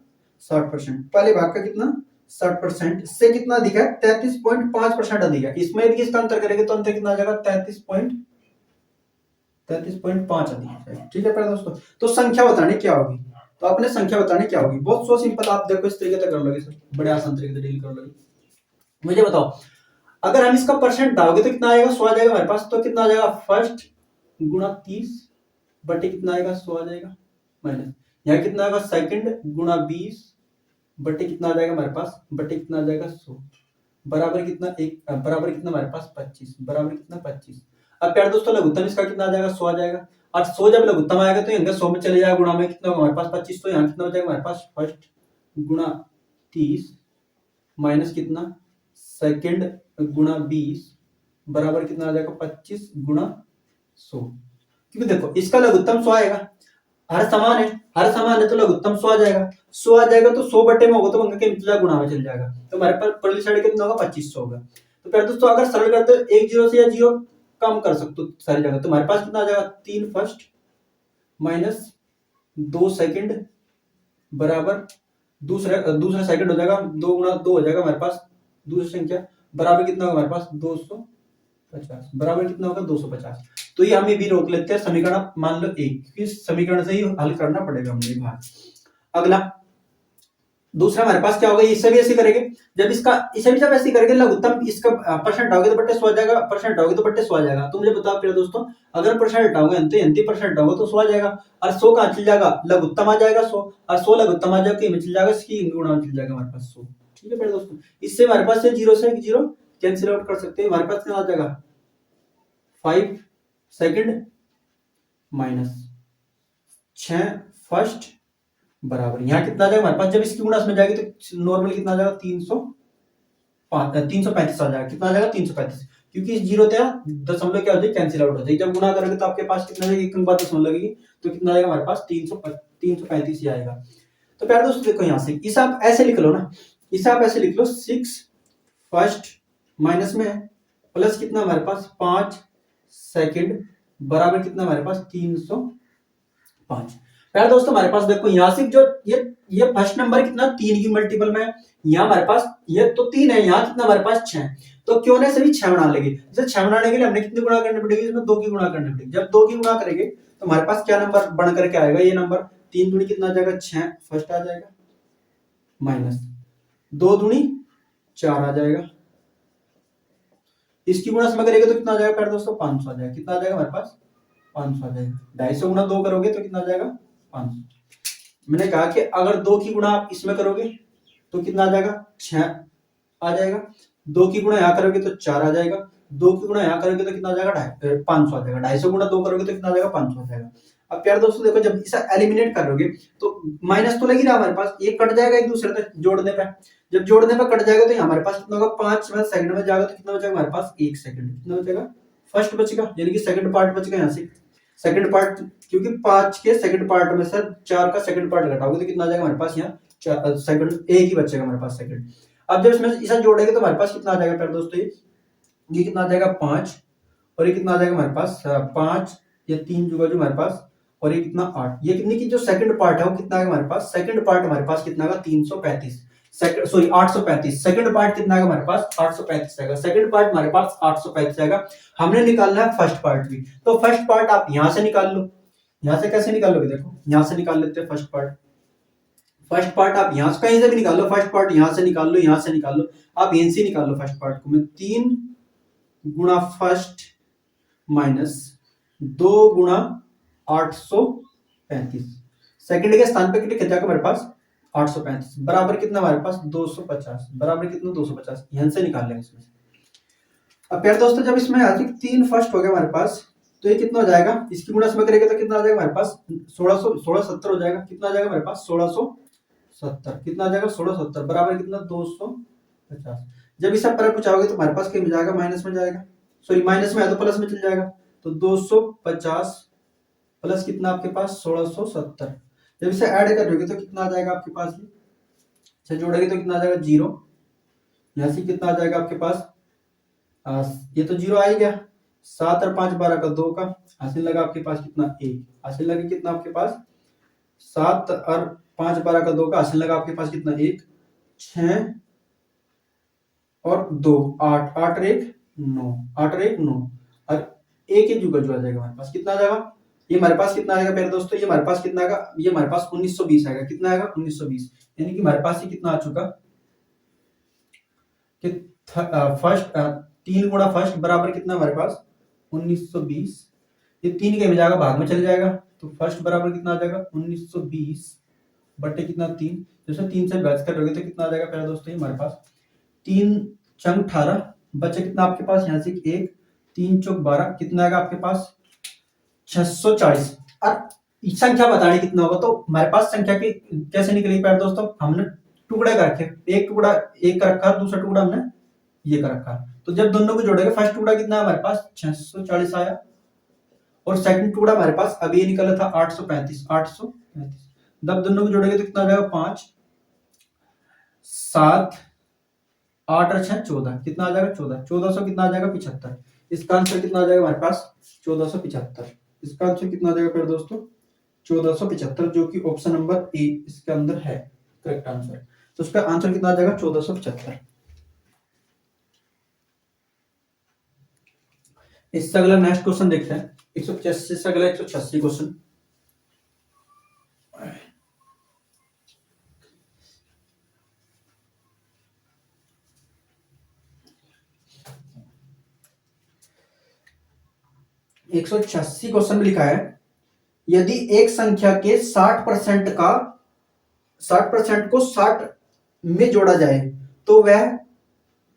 60%, पहले भाग का कितना 60% से कितना अधिक है 33.5% अधिक है। इसमें यदि इसका अंतर करेंगे तो अंतर कितना आ जाएगा 33.5 अधिक है। ठीक है दोस्तों, तो संख्या बताने क्या होगी, तो अपने संख्या बताने क्या होगी, बहुत सो सिंपल, आप देखो इस तरीके से कर लोगे सर, बड़े आसान तरीके से डील कर लोगे। मुझे बताओ अगर हम इसका परसेंट डालोगे तो कितना आएगा 100 आ जाएगा हमारे पास, तो कितना आ जाएगा फर्स्ट गुणा 30 बटे कितना आएगा 100 आ जाएगा, माइनस यहाँ कितना आएगा सेकंड गुणा 20 बटे कितना आ जाएगा हमारे पास, बटे कितना आ जाएगा 100 बराबर कितना बराबर कितना हमारे पास 25, बराबर कितना 25। अब प्यारे दोस्तों लघुत्तम इसका कितना आ जाएगा 100 आ जाएगा, और 100 जब लघुत्तम आएगा तो यहाँ 100 में चले जाएगा, गुणा में कितना होगा हमारे पास 25, तो यहाँ कितना हो जाएगा हमारे पास फर्स्ट गुणा 30 माइनस कितना सेकंड गुणा 20 बराबर कितना आ जाएगा 25 गुणा 100। क्योंकि देखो इसका लघुत्तम 100 आएगा, हर समान है तो लघुत्तम 100 आ जाएगा, 100 आ जाएगा तो 100 बटे में होगा तो उनके इंतजार गुणा में चल जाएगा, तो हमारे पास पहली साइड कितना होगा 2500 होगा। तो फिर दोस्तों अगर सरल करते हो एक जीरो से या जीरो कम कर सकते हो सारी जगह, तो हमारे पास कितना आ जाएगा 3 फर्स्ट माइनस 2 सेकंड बराबर दूसरा सेकंड हो जाएगा 2 गुणा 2 हो जाएगा हमारे पास दूसरी संख्या बराबर कितना होगा हमारे पास 250 बराबर कितना होगा 250। तो ये हम ये भी रोक लेते हैं समीकरण मान लो 1, इस समीकरण से ही हल करना पड़ेगा हमें भाग। अगला दूसरा हमारे पास क्या होगा, इसे भी ऐसे करेंगे, जब इसका इसे भी जब ऐसे करेंगे लघुत्तम इसका परसेंट आओगे तो बट्टे 100 आ जाएगा, परसेंट आओगे तो बट्टे 100 आ जाएगा। तो मुझे बताओ प्रिय दोस्तों, अगर परसेंट हटाओगे अंति परसेंट होगा तो 100 आ जाएगा, और 100 कहाँ चल जाएगा, लघुत्तम आ जाएगा 100, और 100 लघुत्तम आ जाएगा कि चल जाएगा, इसकी गुणा चल जाएगा हमारे पास 100। ठीक है प्रिय दोस्तों, इससे हमारे पास जीरो से जीरो कैंसिल आउट कर सकते हैं, हमारे पास क्या आ जाएगा 5 सेकंड माइनस 6 फर्स्ट बराबर, यहाँ कितना आ जाएगा हमारे पास, जब इसकी गुणा में जाएगी तो नॉर्मली कितना आ जाएगा 335 आ जाएगा, कितना आ जाएगा 335, क्योंकि इस जीरो था दशमलव क्या हो जाएगी कैंसिल आउट हो जाएगी, जब गुणा करोगे तो आपके पास कितना जाएगा, एक बाद दशमलव लगेगी तो कितना आएगा हमारे पास 335 ही आएगा। तो प्यारे दोस्तों देखो यहाँ से इसे आप ऐसे लिख लो ना, इसे आप ऐसे लिख लो 6 फर्स्ट माइनस में प्लस कितना हमारे पास 5 सेकंड बराबर कितना हमारे पास 305। प्यारे दोस्तों हमारे पास देखो यहाँ से जो ये फर्स्ट नंबर कितना 3 की मल्टीपल में है, यहाँ हमारे पास ये तो 3 है, यहाँ कितना हमारे पास 6, तो क्यों ना सभी 6 बना लेंगे। इसे 6 बनाने के लिए हमने कितनी गुणा करनी पड़ेगी, इसमें 2 की गुणा करनी पड़ेगी। जब 2 की गुणा करेंगे तो हमारे पास क्या नंबर बन करके आएगा, ये नंबर 3 दूनी कितना आ जाएगा 6 फर्स्ट आ जाएगा, माइनस 2 दूनी 4 आ जाएगा, इसकी गुणा में करेंगे तो कितना आ जाएगा प्यारे दोस्तों 500 आ जाएगा, कितना आ जाएगा हमारे पास 500 आ जाएगा, 250 गुणा 2 करोगे तो कितना आ जाएगा 500। मैंने कहा कि अगर 2 की गुणा आप इसमें करोगे तो कितना आ जाएगा 6 आ जाएगा, 2 की गुणा यहाँ करोगे तो 4 आ जाएगा, 2 की गुणा यहाँ करोगे तो कितना आ जाएगा 500 आ जाएगा, 250 गुणा 2 करोगे तो कितना आ जाएगा 500 आ जाएगा। अब प्यारे दोस्तों देखो जब इसे एलिमिनेट करोगे तो माइनस तो लग ही रहा हमारे पास, ये कट जाएगा एक दूसरे से जोड़ने पे, जब जोड़ने पे कट जाएगा तो हमारे पास कितना होगा 5 सेकंड में जाएगा तो कितना बचेगा हमारे पास 1 सेकंड, कितना बचेगा फर्स्ट बचेगा, यानी कि सेकंड पार्ट बचेगा यहाँ से सेकंड पार्ट, क्योंकि 5 के सेकंड पार्ट में से 4 का सेकंड पार्ट घटाओगे तो कितना आ जाएगा हमारे पास यहाँ सेकंड एक ही बचेगा हमारे पास सेकंड। अब जब इसमें इसे जोड़ेंगे तो हमारे पास कितना आ जाएगा प्यारे दोस्तों, ये कितना आ जाएगा 5 और ये कितना आ जाएगा हमारे पास 5, ये 3 जुगा जो हमारे पास, और ये कितना 8, ये कितनी की जो सेकंड पार्ट है वो कितना है हमारे पास, सेकंड पार्ट हमारे पास कितना का 335 सॉरी 835, सेकंड पार्ट कितना है हमारे पास 835 आएगा, सेकंड पार्ट हमारे पास 835 आएगा। हमने निकालना है फर्स्ट पार्ट भी, तो फर्स्ट पार्ट आप यहां से निकाल लो, यहां से कैसे निकालोगे, देखो यहां से निकाल लेते हैं फर्स्ट पार्ट, फर्स्ट पार्ट आप यहां से कहीं से भी निकाल लो, फर्स्ट पार्ट यहां से निकाल लो, यहां से निकाल लो, आप यहीं से निकाल लो फर्स्ट पार्ट को, मैं 3 गुणा फर्स्ट माइनस 2 गुणा 835, सेकंड के स्थान पे कितने खिंचा हमारे पास 835 बराबर कितना हमारे पास 250, बराबर कितना 250, यहां से निकाल लेंगे इसमें। अब प्यारे दोस्तों जब इसमें आज 3 फर्स्ट हो गया हमारे पास तो ये कितना हो जाएगा, इसकी गुणा में करेंगे तो कितना आ जाएगा हमारे पास 1670 हो जाएगा, कितना आ जाएगा हमारे पास 1670, कितना आ जाएगा 1670 बराबर कितना 250। जब इसे पर पूछाओगे तो हमारे पास क्या मिल जाएगा, माइनस में जाएगा, सॉरी माइनस में है तो प्लस में चल जाएगा, तो 250 प्लस कितना आपके पास 1670, जब इसे ऐड करोगे तो कितना आ जाएगा आपके पास, इसे जोड़ेंगे तो कितना आ जाएगा 0, यहाँ से कितना आ जाएगा आपके पास ये तो 0 आ ही गया, 7 और 5 12 का 2 का हासिल लगा आपके पास कितना 1, हासिल लगा कितना आपके पास 7 और 5 12 का 2 का हासिल लगा आपके पास कितना 1 6 और 2 8 8 और 1 9 8 और 1 9 और एक ही जुगा जो आ जाएगा हमारे पास कितना आ जाएगा, ये हमारे पास कितना आएगा प्यारे दोस्तों, ये हमारे पास कितना आएगा, ये हमारे पास 1920 आएगा, कितना आएगा 1920, यानी कि हमारे पास ये कितना आ चुका कि फर्स्ट 3 गुणा फर्स्ट बराबर कितना हमारे पास 1920, ये 3 के में जाएगा भाग में चले जाएगा तो फर्स्ट बराबर कितना आ जाएगा 1920 बटे कितना 3, जैसे 3 से बैच करोगे तो कितना आ जाएगा प्यारे दोस्तों, हमारे पास 3 चंग 18 बचे कितना आपके पास यहाँ से 1 3 चौक 12 कितना आएगा आपके पास 640। और संख्या बताने कितना होगा तो हमारे पास संख्या की कैसे निकलेगी प्यारे दोस्तों, हमने टुकड़े कर रखे, एक टुकड़ा एक का रखा, दूसरा टुकड़ा हमने ये का रखा, तो जब दोनों को जोड़ेंगे फर्स्ट टुकड़ा कितना हमारे पास 640 आया और सेकंड टुकड़ा हमारे पास अभी ये निकला था 835 जब दोनों को जोड़ेंगे तो कितना आ जाएगा 5 7 8 और 6 14, कितना आ जाएगा 1400 कितना आ जाएगा 75, इसका आंसर कितना आ जाएगा हमारे पास 1475, इसका आंसर कितना आ जाएगा फिर दोस्तों 1475, जो कि ऑप्शन नंबर ए इसके अंदर है करेक्ट आंसर, तो इसका आंसर कितना आ जाएगा 1475। इससे अगला नेक्स्ट क्वेश्चन देखते हैं 185 से अगला 186 क्वेश्चन, 186 क्वेश्चन में लिखा है, यदि एक संख्या के 60% को 60 में जोड़ा जाए तो वह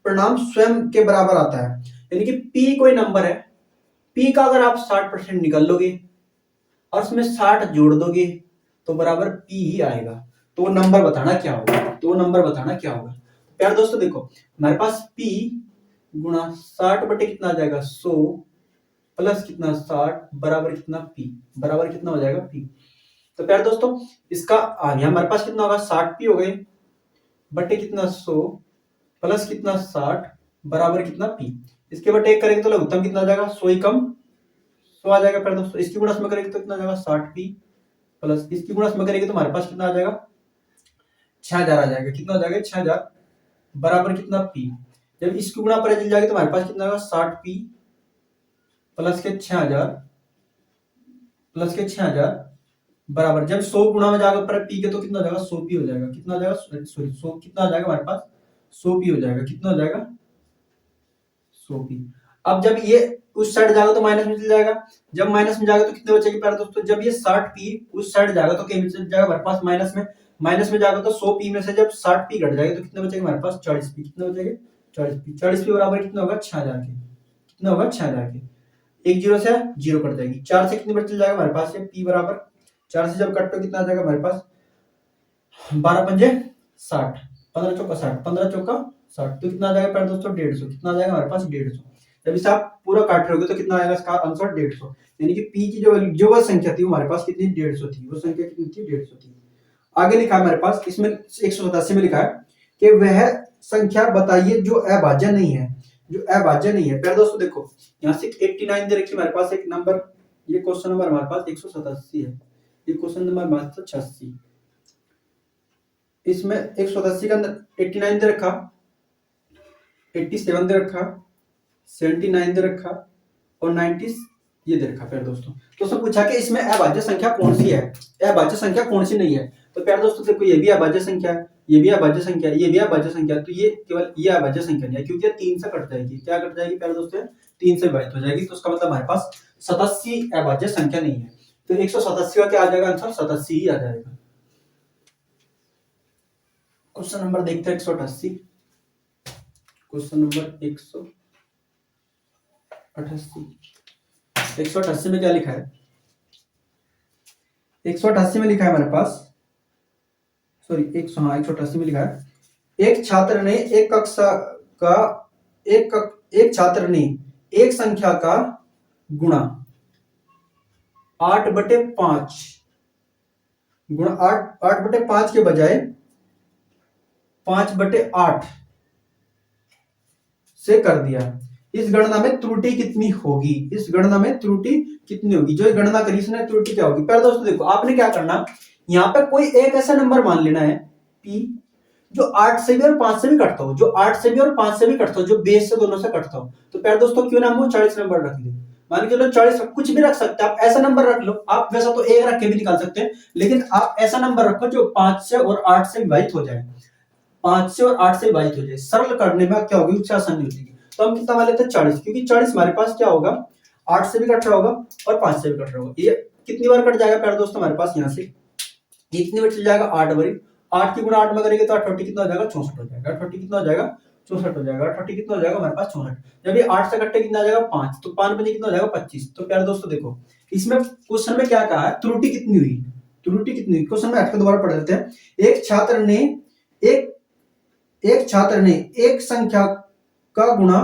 परिणाम स्वयं के बराबर आता है। यानी कि P कोई नंबर है, P का अगर आप 60% निकाल लोगे और उसमें 60 जोड़ दोगे तो बराबर P ही आएगा। तो वो नंबर बताना क्या होगा, प्यार दोस्तों देखो, हमारे पास P गुणा 60 बटे कितना आ जाएगा 100 प्लस कितना 60 बराबर कितना P, बराबर कितना हो जाएगा P। तो प्यार दोस्तों इसका आगे हमारे पास कितना होगा 60P हो गए बटे कितना 100 प्लस कितना 60 बराबर कितना P। इसके बटे एक करेंगे तो लघुत्तम कितना आ जाएगा 100 ही कम 100 आ जाएगा। प्यार दोस्तों इसकी गुणा में करेंगे तो कितना आ जाएगा 60P प्लस इसकी गुणा में करेंगे तो हमारे पास कितना आ जाएगा 6000 आ जाएगा। कितना आ जाएगा 6000 बराबर कितना P। जब इसकी गुणा पर चल जाएगी तो हमारे पास कितना आएगा 60P प्लस के 6000 बराबर, जब 100 गुणा में जाएगा पर P के तो कितना हो जाएगा 100P हो जाएगा। कितना आ जाएगा सॉरी 100 कितना आ जाएगा हमारे पास 100P हो जाएगा। कितना हो जाएगा 100P। अब जब ये उस साइड जाएगा तो माइनस में चल जाएगा, जब माइनस में जाएगा तो कितने बचेगी प्यारे दोस्तों, जब ये 60P उस साइड जाएगा तो क्या चल जाएगा हमारे पास माइनस में जाएगा तो 100P में से जब 60P घट जाएगा तो कितने बचेगा हमारे पास 40P। कितने बचेंगे 40P बराबर कितना होगा 6000 के। कितना होगा 6000 के, एक जीरो से जीरो कट जाएगी, 4 से कितने बच चल जाएगा हमारे पास ये P बराबर 4 से जब कट तो कितना आ जाएगा हमारे पास 12 पंजे 60 15 चौका 60 15 चौका 60 तो कितना आ जाएगा प्यारे दोस्तों 150। कितना आ जाएगा हमारे पास 150। जब इसे आप पूरा काट रहे होगे तो कितना आएगा इसका आंसर 150। यानी कि P की जो वह संख्या थी हमारे पास कितनी 150 थी, वो संख्या कितनी थी 150 थी। आगे लिखा है हमारे पास इसमें 187 में लिखा है कि वह संख्या बताइए जो अभाज्य नहीं है, प्यारे दोस्तों देखो यहाँ से 89 दे रखी हमारे पास एक नंबर, ये क्वेश्चन नंबर हमारे पास 187 है, ये क्वेश्चन नंबर हमारे पास 86, इसमें 187 का अंदर 89 दे रखा, 87 दे रखा, 79 दे रखा और 90 ये दे रखा। प्यारे दोस्तों तो पूछा कि इसमें अभाज्य संख्या कौन सी है, अभाज्य संख्या कौन सी नहीं है। तो प्यारे दोस्तों देखो ये भी अभाज्य संख्या है, ये भी अभाज्य संख्या है, ये भी अभाज्य संख्या है, तो ये केवल ये अभाज्य संख्या नहीं है क्योंकि 3 से कट जाएगी। क्या कट जाएगी प्यारे दोस्तों 3 से विभाजित हो जाएगी, तो उसका मतलब हमारे पास 87 अभाज्य संख्या नहीं है। तो 187 का क्या आ जाएगा आंसर 87 ही आ जाएगा। क्वेश्चन नंबर देखते हैं 188, क्वेश्चन नंबर 188 में क्या लिखा है, 188 में लिखा है हमारे पास सॉरी 188 में लिखा है एक छात्र ने एक संख्या का गुणा 8/5 गुणा 8/5 के बजाय 5/8 से कर दिया। इस गणना में त्रुटि कितनी होगी, जो गणना करी इसने त्रुटि क्या होगी। पहले दोस्तों देखो आपने क्या करना, यहाँ पे कोई एक ऐसा नंबर मान लेना है P जो 8 से भी और 5 से भी कटता हो, जो बेस से दोनों से कटता हो। तो प्यारे दोस्तों क्यों ना हम 40 नंबर रख ले, मान के चलो 40 कुछ भी रख सकते हैं आप, ऐसा नंबर रख लो आप, वैसा तो एक रख के भी निकाल सकते हैं लेकिन आप ऐसा नंबर रखो जो 5 से और 8 से विभाजित हो जाए, 5 से और 8 से विभाजित हो जाए। सरल करने में क्या होगी, उससे आसानी हो जाएगी। तो हम कितना मान लेते हैं 40, क्योंकि 40 हमारे पास क्या होगा 8 से भी कट रहा होगा और 5 से भी कट रहा होगा। ये कितनी बार कट जाएगा प्यारे दोस्तों हमारे पास यहाँ से कितनी बार चल जाएगा 8 बार, 8 की गुणा 8 में करेंगे तो 8 कितना हो जाएगा 64 हो जाएगा, 8 कितना हो जाएगा 64 हो जाएगा, 8 कितना हो जाएगा हमारे पास 64। जब ये 8 से कट्टे कितना आ जाएगा 5, तो 5 बजे कितना हो जाएगा 25। तो प्यारे दोस्तों देखो इसमें क्वेश्चन में क्या कहा है, त्रुटि कितनी हुई, क्वेश्चन में हटकर दोबारा पढ़ लेते हैं। एक छात्र ने एक संख्या का गुणा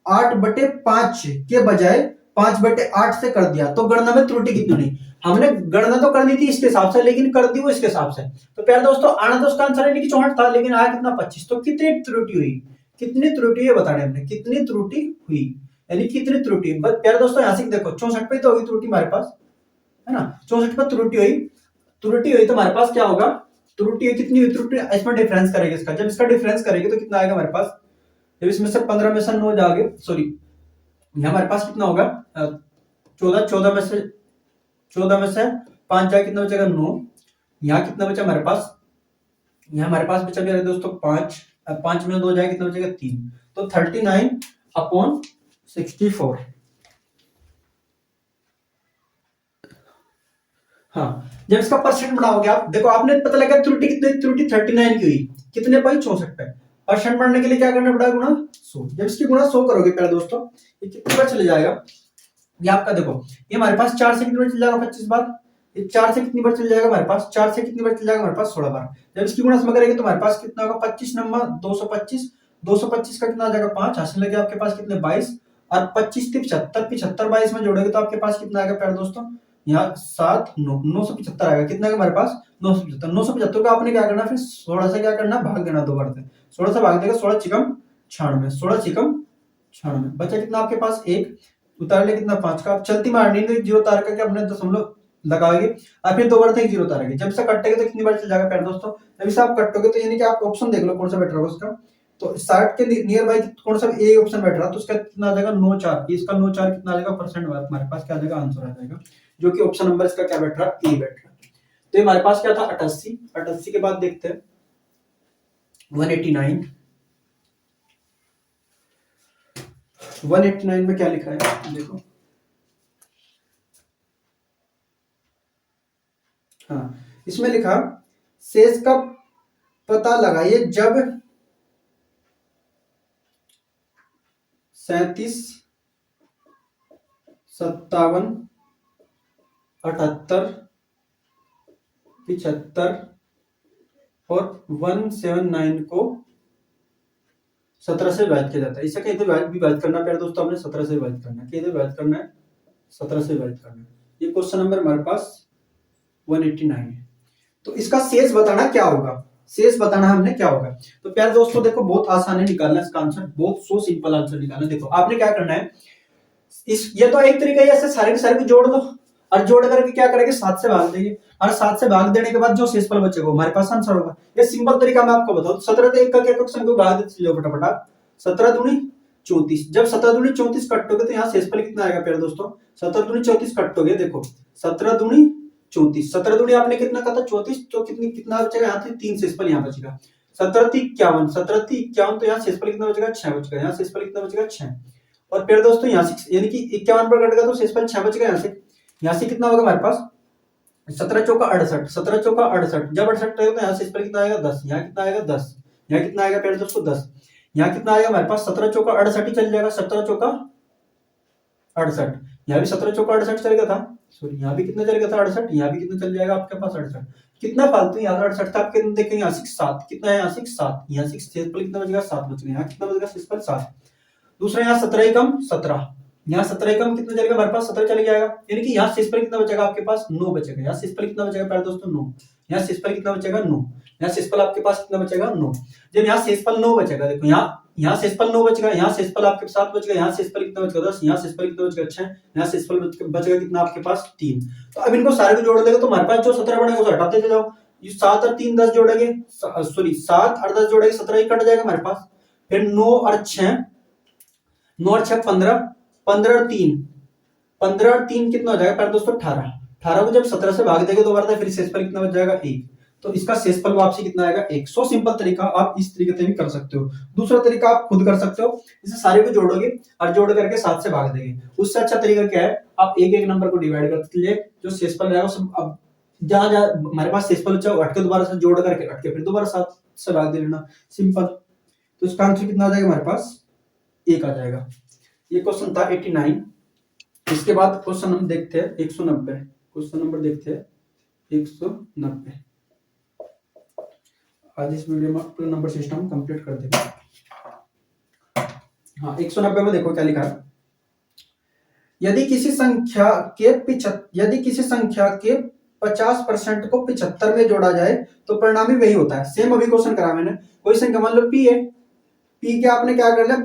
8/5 के बजाय 5/8 से कर दिया, तो गणना में त्रुटि कितनी हुई। हमने गणना तो कर दी थी इसके हिसाब से, लेकिन कर दी वो इसके हिसाब से। तो प्यारे दोस्तों आना तो उसका आंसर यानी कि 64 था, लेकिन आया कितना 25। तो कितनी त्रुटि हुई, ये बताने हमने कितनी त्रुटि हुई, यानी कितनी त्रुटि। प्यारे दोस्तों यहाँ से देखो 64 पे तो होगी त्रुटि हमारे पास, है ना, 64 पर त्रुटि हुई तो हमारे पास क्या होगा, त्रुटि कितनी हुई, त्रुटि इसमें डिफरेंस करेंगे इसका, जब इसका डिफरेंस करेंगे तो कितना आएगा हमारे पास, जब इसमें से 15 में से 9 जाओगे सॉरी हमारे पास कितना होगा 14 में से 5 जाए कितना बचेगा 9, यहाँ कितना बचा हमारे पास, यहाँ हमारे पास बचा मेरे दोस्तों 5 में 2 जाए कितना बचेगा 3, तो 39/64 हाँ, जब इसका परसेंट बनाओगे आप देखो, आपने पता लगा त्रुटि कितने, त्रुटि 39 की हुई, कितने पाई 64 पे। परसेंट बढ़ने के लिए क्या करना पड़ेगा, गुणा 100। जब इसकी गुणा 100 करोगे प्यारे दोस्तों, ये कितनी बार चले जाएगा, ये आपका देखो, ये हमारे पास 4 से कितनी बार चल जाएगा, 25 बार। ये 4 से कितनी बार चल जाएगा हमारे पास, 4 से कितनी बार चल जाएगा हमारे पास, 16 बार। जब इसकी गुणा इसमें करेंगे तो हमारे पास कितना होगा, 25 नंबर 225, 225 का कितना आ जाएगा 5, हासिल लगे आपके पास कितने 22, और 25 से 75, 75 22 में जोड़ोगे तो आपके पास कितना आएगा प्यारे दोस्तों, यहाँ 7 9 975 आएगा। कितना आएगा हमारे पास 975। 975 का आपने क्या करना, फिर 16 से क्या करना, भाग देना दो बार से। 16 से भाग देगा, 16 चिकम 96, 16 चिकम 96, बचा कितना आपके पास 1, उतार ले कितना 5 का। आप चलती मारनी तो जीरो उतार करके अपने दशमलव लगाएंगे, और फिर दो बार तक जीरो उतारेंगे। जब से कटेगा तो कितनी बार चल जाएगा प्यारे दोस्तों, जब से आप कटोगे तो यानी कि आप ऑप्शन देख लो कौन सा बेटर होगा उसका। तो 60 के नियर बाई कौन सा ए ऑप्शन बैठ रहा, तो उसका कितना आ जाएगा 9 4, इसका 9 4 कितना आ जाएगा परसेंट, हमारे पास क्या आ जाएगा, आंसर आ जाएगा, जो कि ऑप्शन नंबर इसका क्या बैठ रहा, ए बैठ रहा। तो ये हमारे पास क्या था 88, 88 के बाद देखते हैं 189, 189 में क्या लिखा है देखो, हाँ इसमें लिखा शेष का पता लगाइए जब 37 57 78 75 और 179 को 17 से विभाजित किया जाता है। इसे कहीं तो विभाजित करना प्यारे दोस्तों, हमने 17 से विभाजित करना है, कहीं तो विभाजित करना है 17 से विभाजित करना है। ये क्वेश्चन नंबर हमारे पास 189 है। तो इसका शेष बताना क्या होगा, शेष बताना हमने क्या होगा। तो प्यारे दोस्तों देखो, बहुत आसान है निकालना इसका आंसर, बहुत सो सिंपल आंसर निकालना। देखो आपने क्या करना है, इस ये तो एक तरीका है, ऐसे सारे के सारे को जोड़ दो, और जोड़ करके क्या करेंगे 7 से भाग देंगे, और 7 से भाग देने के बाद जो शेषफल बचेगा हमारे पास आंसर होगा। ये सिंपल तरीका मैं आपको बताऊं, 17 से 1 का क्वेश्चन को भाग देते चलो फटाफट। 17 दूनी 34, जब 17 दूनी 34 कटोगे तो यहाँ शेषफल कितना आएगा प्यारे दोस्तों, 17 दूनी 34 कटोगे, देखो 17 दूनी 34, 17 दूनी आपने कितना कहा था 34, तो कितना बचेगा यहाँ से 3 शेषफल यहाँ बचेगा। 17 3 51, 17 3 51, तो यहाँ शेषफल कितना बचेगा 6 बचेगा, यहाँ शेषफल कितना बचेगा 6। और फिर दोस्तों यहाँ से यानी कि 51 पर कटेगा तो शेषफल 6 बचेगा। यहाँ से कितना होगा हमारे पास 17 चौका 68, 17 चौका 68, जब 68 रहेगा तो यहाँ शेषफल कितना आएगा 10, यहाँ कितना आएगा 10, यहाँ कितना आएगा फिर दोस्तों 10, यहाँ कितना आएगा हमारे पास 17 चौका 68 ही चल जाएगा, 17 चौका 68, यहाँ भी 17 चौका 68 चलेगा था, सॉरी यहाँ भी कितना चलेगा था 68, यहाँ भी कितना चल जाएगा आपके पास 68, कितना फालतू यहाँ 68 था, आप कितना देखेंगे यहाँ 7, कितना है यहाँ 7, यहाँ शेषफल कितना बचेगा 7 बचेगा, यहाँ कितना बचेगा शेषफल 7। दूसरा यहाँ 17 कम 17, यहाँ 17 कम कितना चलेगा हमारे पास 17 चले जाएगा, यानी कि यहाँ शेषफल कितना बचेगा आपके पास 9 बचेगा, यहाँ शेषफल कितना बचेगा प्यारे दोस्तों 9, यहाँ शेषफल कितना बचेगा 9, यहाँ शेषफल आपके पास कितना बचेगा 9। जब यहाँ शेषफल 9 बचेगा, देखो यहाँ शेषफल 9 बचेगा, यहाँ शेषफल आपके 7 बचेगा, यहाँ शेषफल कितना बचेगा 10, यहाँ शेषफल कितना बचेगा 6, यहाँ शेषफल बचेगा कितना आपके पास 3। तो अब इनको सारे को जोड़ देगा तो हमारे पास जो 17 बनेगा उसे हटाते जाओ, ये 7 और 3 10 जोड़ेंगे, सॉरी 7 और 10 जोड़ेंगे 17 ही कट जाएगा हमारे पास। फिर 9 और 6 15, 15 और 3 15 और 3 कितना हो जाएगा प्यारे दोस्तों 18, 18 को जब 17 से भाग देंगे दो बार फिर शेषफल कितना बच जाएगा 1, तो इसका शेषफल वापसी कितना आएगा 1। सो सिंपल तरीका, आप इस तरीके से भी कर सकते हो। दूसरा तरीका आप खुद कर सकते हो, इसे सारे को जोड़ोगे और जोड़ करके 7 से भाग देंगे। उससे अच्छा तरीका क्या है, आप एक एक नंबर को डिवाइड करते चलिए, जो शेषफल रहेगा सब अब जहां जहां हमारे पास शेषफल बचा हटके दोबारा से जोड़ करके हटके फिर दोबारा 7 से भाग दे देना, सिंपल। तो इसका आंसर कितना आ जाएगा हमारे पास 1 आ जाएगा। ये क्वेश्चन था 89। इसके बाद क्वेश्चन हम देखते हैं 190, क्वेश्चन नंबर देखते हैं 190। आज इस वीडियो में पूरा नंबर सिस्टम कंप्लीट कर देंगे। हाँ 190 में देखो क्या लिखा है, यदि किसी संख्या के 50% को 75 में जोड़ा जाए तो परिणामी वही होता है। सेम अभी क्वेश्चन करा मैंने, कोई संख्या मान लो पी है, पी के आपने क्या कर लिया,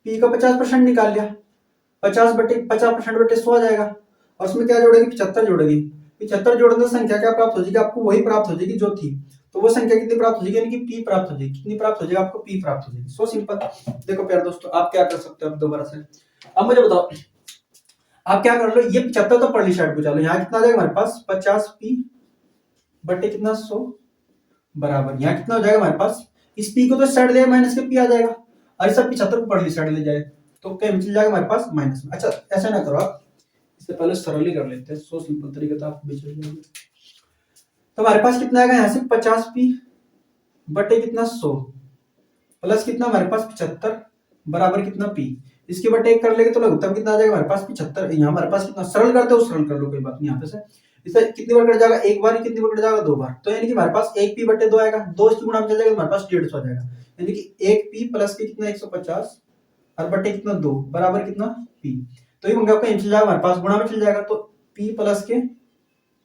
पी का 50% निकाल लिया, 50% बटे 100 आ जाएगा, और उसमें क्या जोड़ेगी 75 जोड़ेगी, 75 जोड़ने से संख्या क्या प्राप्त हो जाएगी आपको, वही प्राप्त हो जाएगी जो थी। तो वो संख्या कितनी प्राप्त हो जाएगी, यानी कि पी प्राप्त हो जाएगी, कितनी प्राप्त हो जाएगी आपको पी प्राप्त हो जाएगी। So simple. देखो प्यारे दोस्तों आप क्या कर सकते हो अब दोबारा से, अब मुझे बताओ आप क्या कर लो, ये 75 तो पढ़ ली साइड को, चलो यहाँ कितना आ जाएगा हमारे पास 50 पी बटे कितना 100 बराबर, यहाँ कितना हो जाएगा हमारे पास, इस पी को तो साइड ले माइनस के पी आ जाएगा, और सब 75 को पढ़ ली साइड ले जाए तो क्या मिल जाएगा हमारे पास माइनस में। अच्छा ऐसा ना करो आप, इससे पहले सरल ही कर लेते हैं, सो सिंपल तरीके था, आप भी चल जाएंगे। तो हमारे पास कितना आएगा यहाँ से 50p बटे कितना 100 प्लस कितना हमारे पास 75 बराबर कितना p, इसके बटे 1 कर लेंगे तो लघुत्तम कितना आ जाएगा हमारे पास 75। यहाँ हमारे पास कितना सरल करते हो सरल कर लो, कोई बात नहीं। यहाँ पे से इससे कितनी बार कट जाएगा, एक बार, कितनी बार कट जाएगा 2 बार, तो यानी कि हमारे पास 1p बटे 2 आएगा, 2 इसकी गुणा में चल जाएगा हमारे पास 150 आ जाएगा, यानी कि 1p प्लस के कितना 150 और बटे कितना 2 बराबर कितना p। तो ये मंगा का चल जाएगा हमारे पास गुणा में चल जाएगा, तो p प्लस के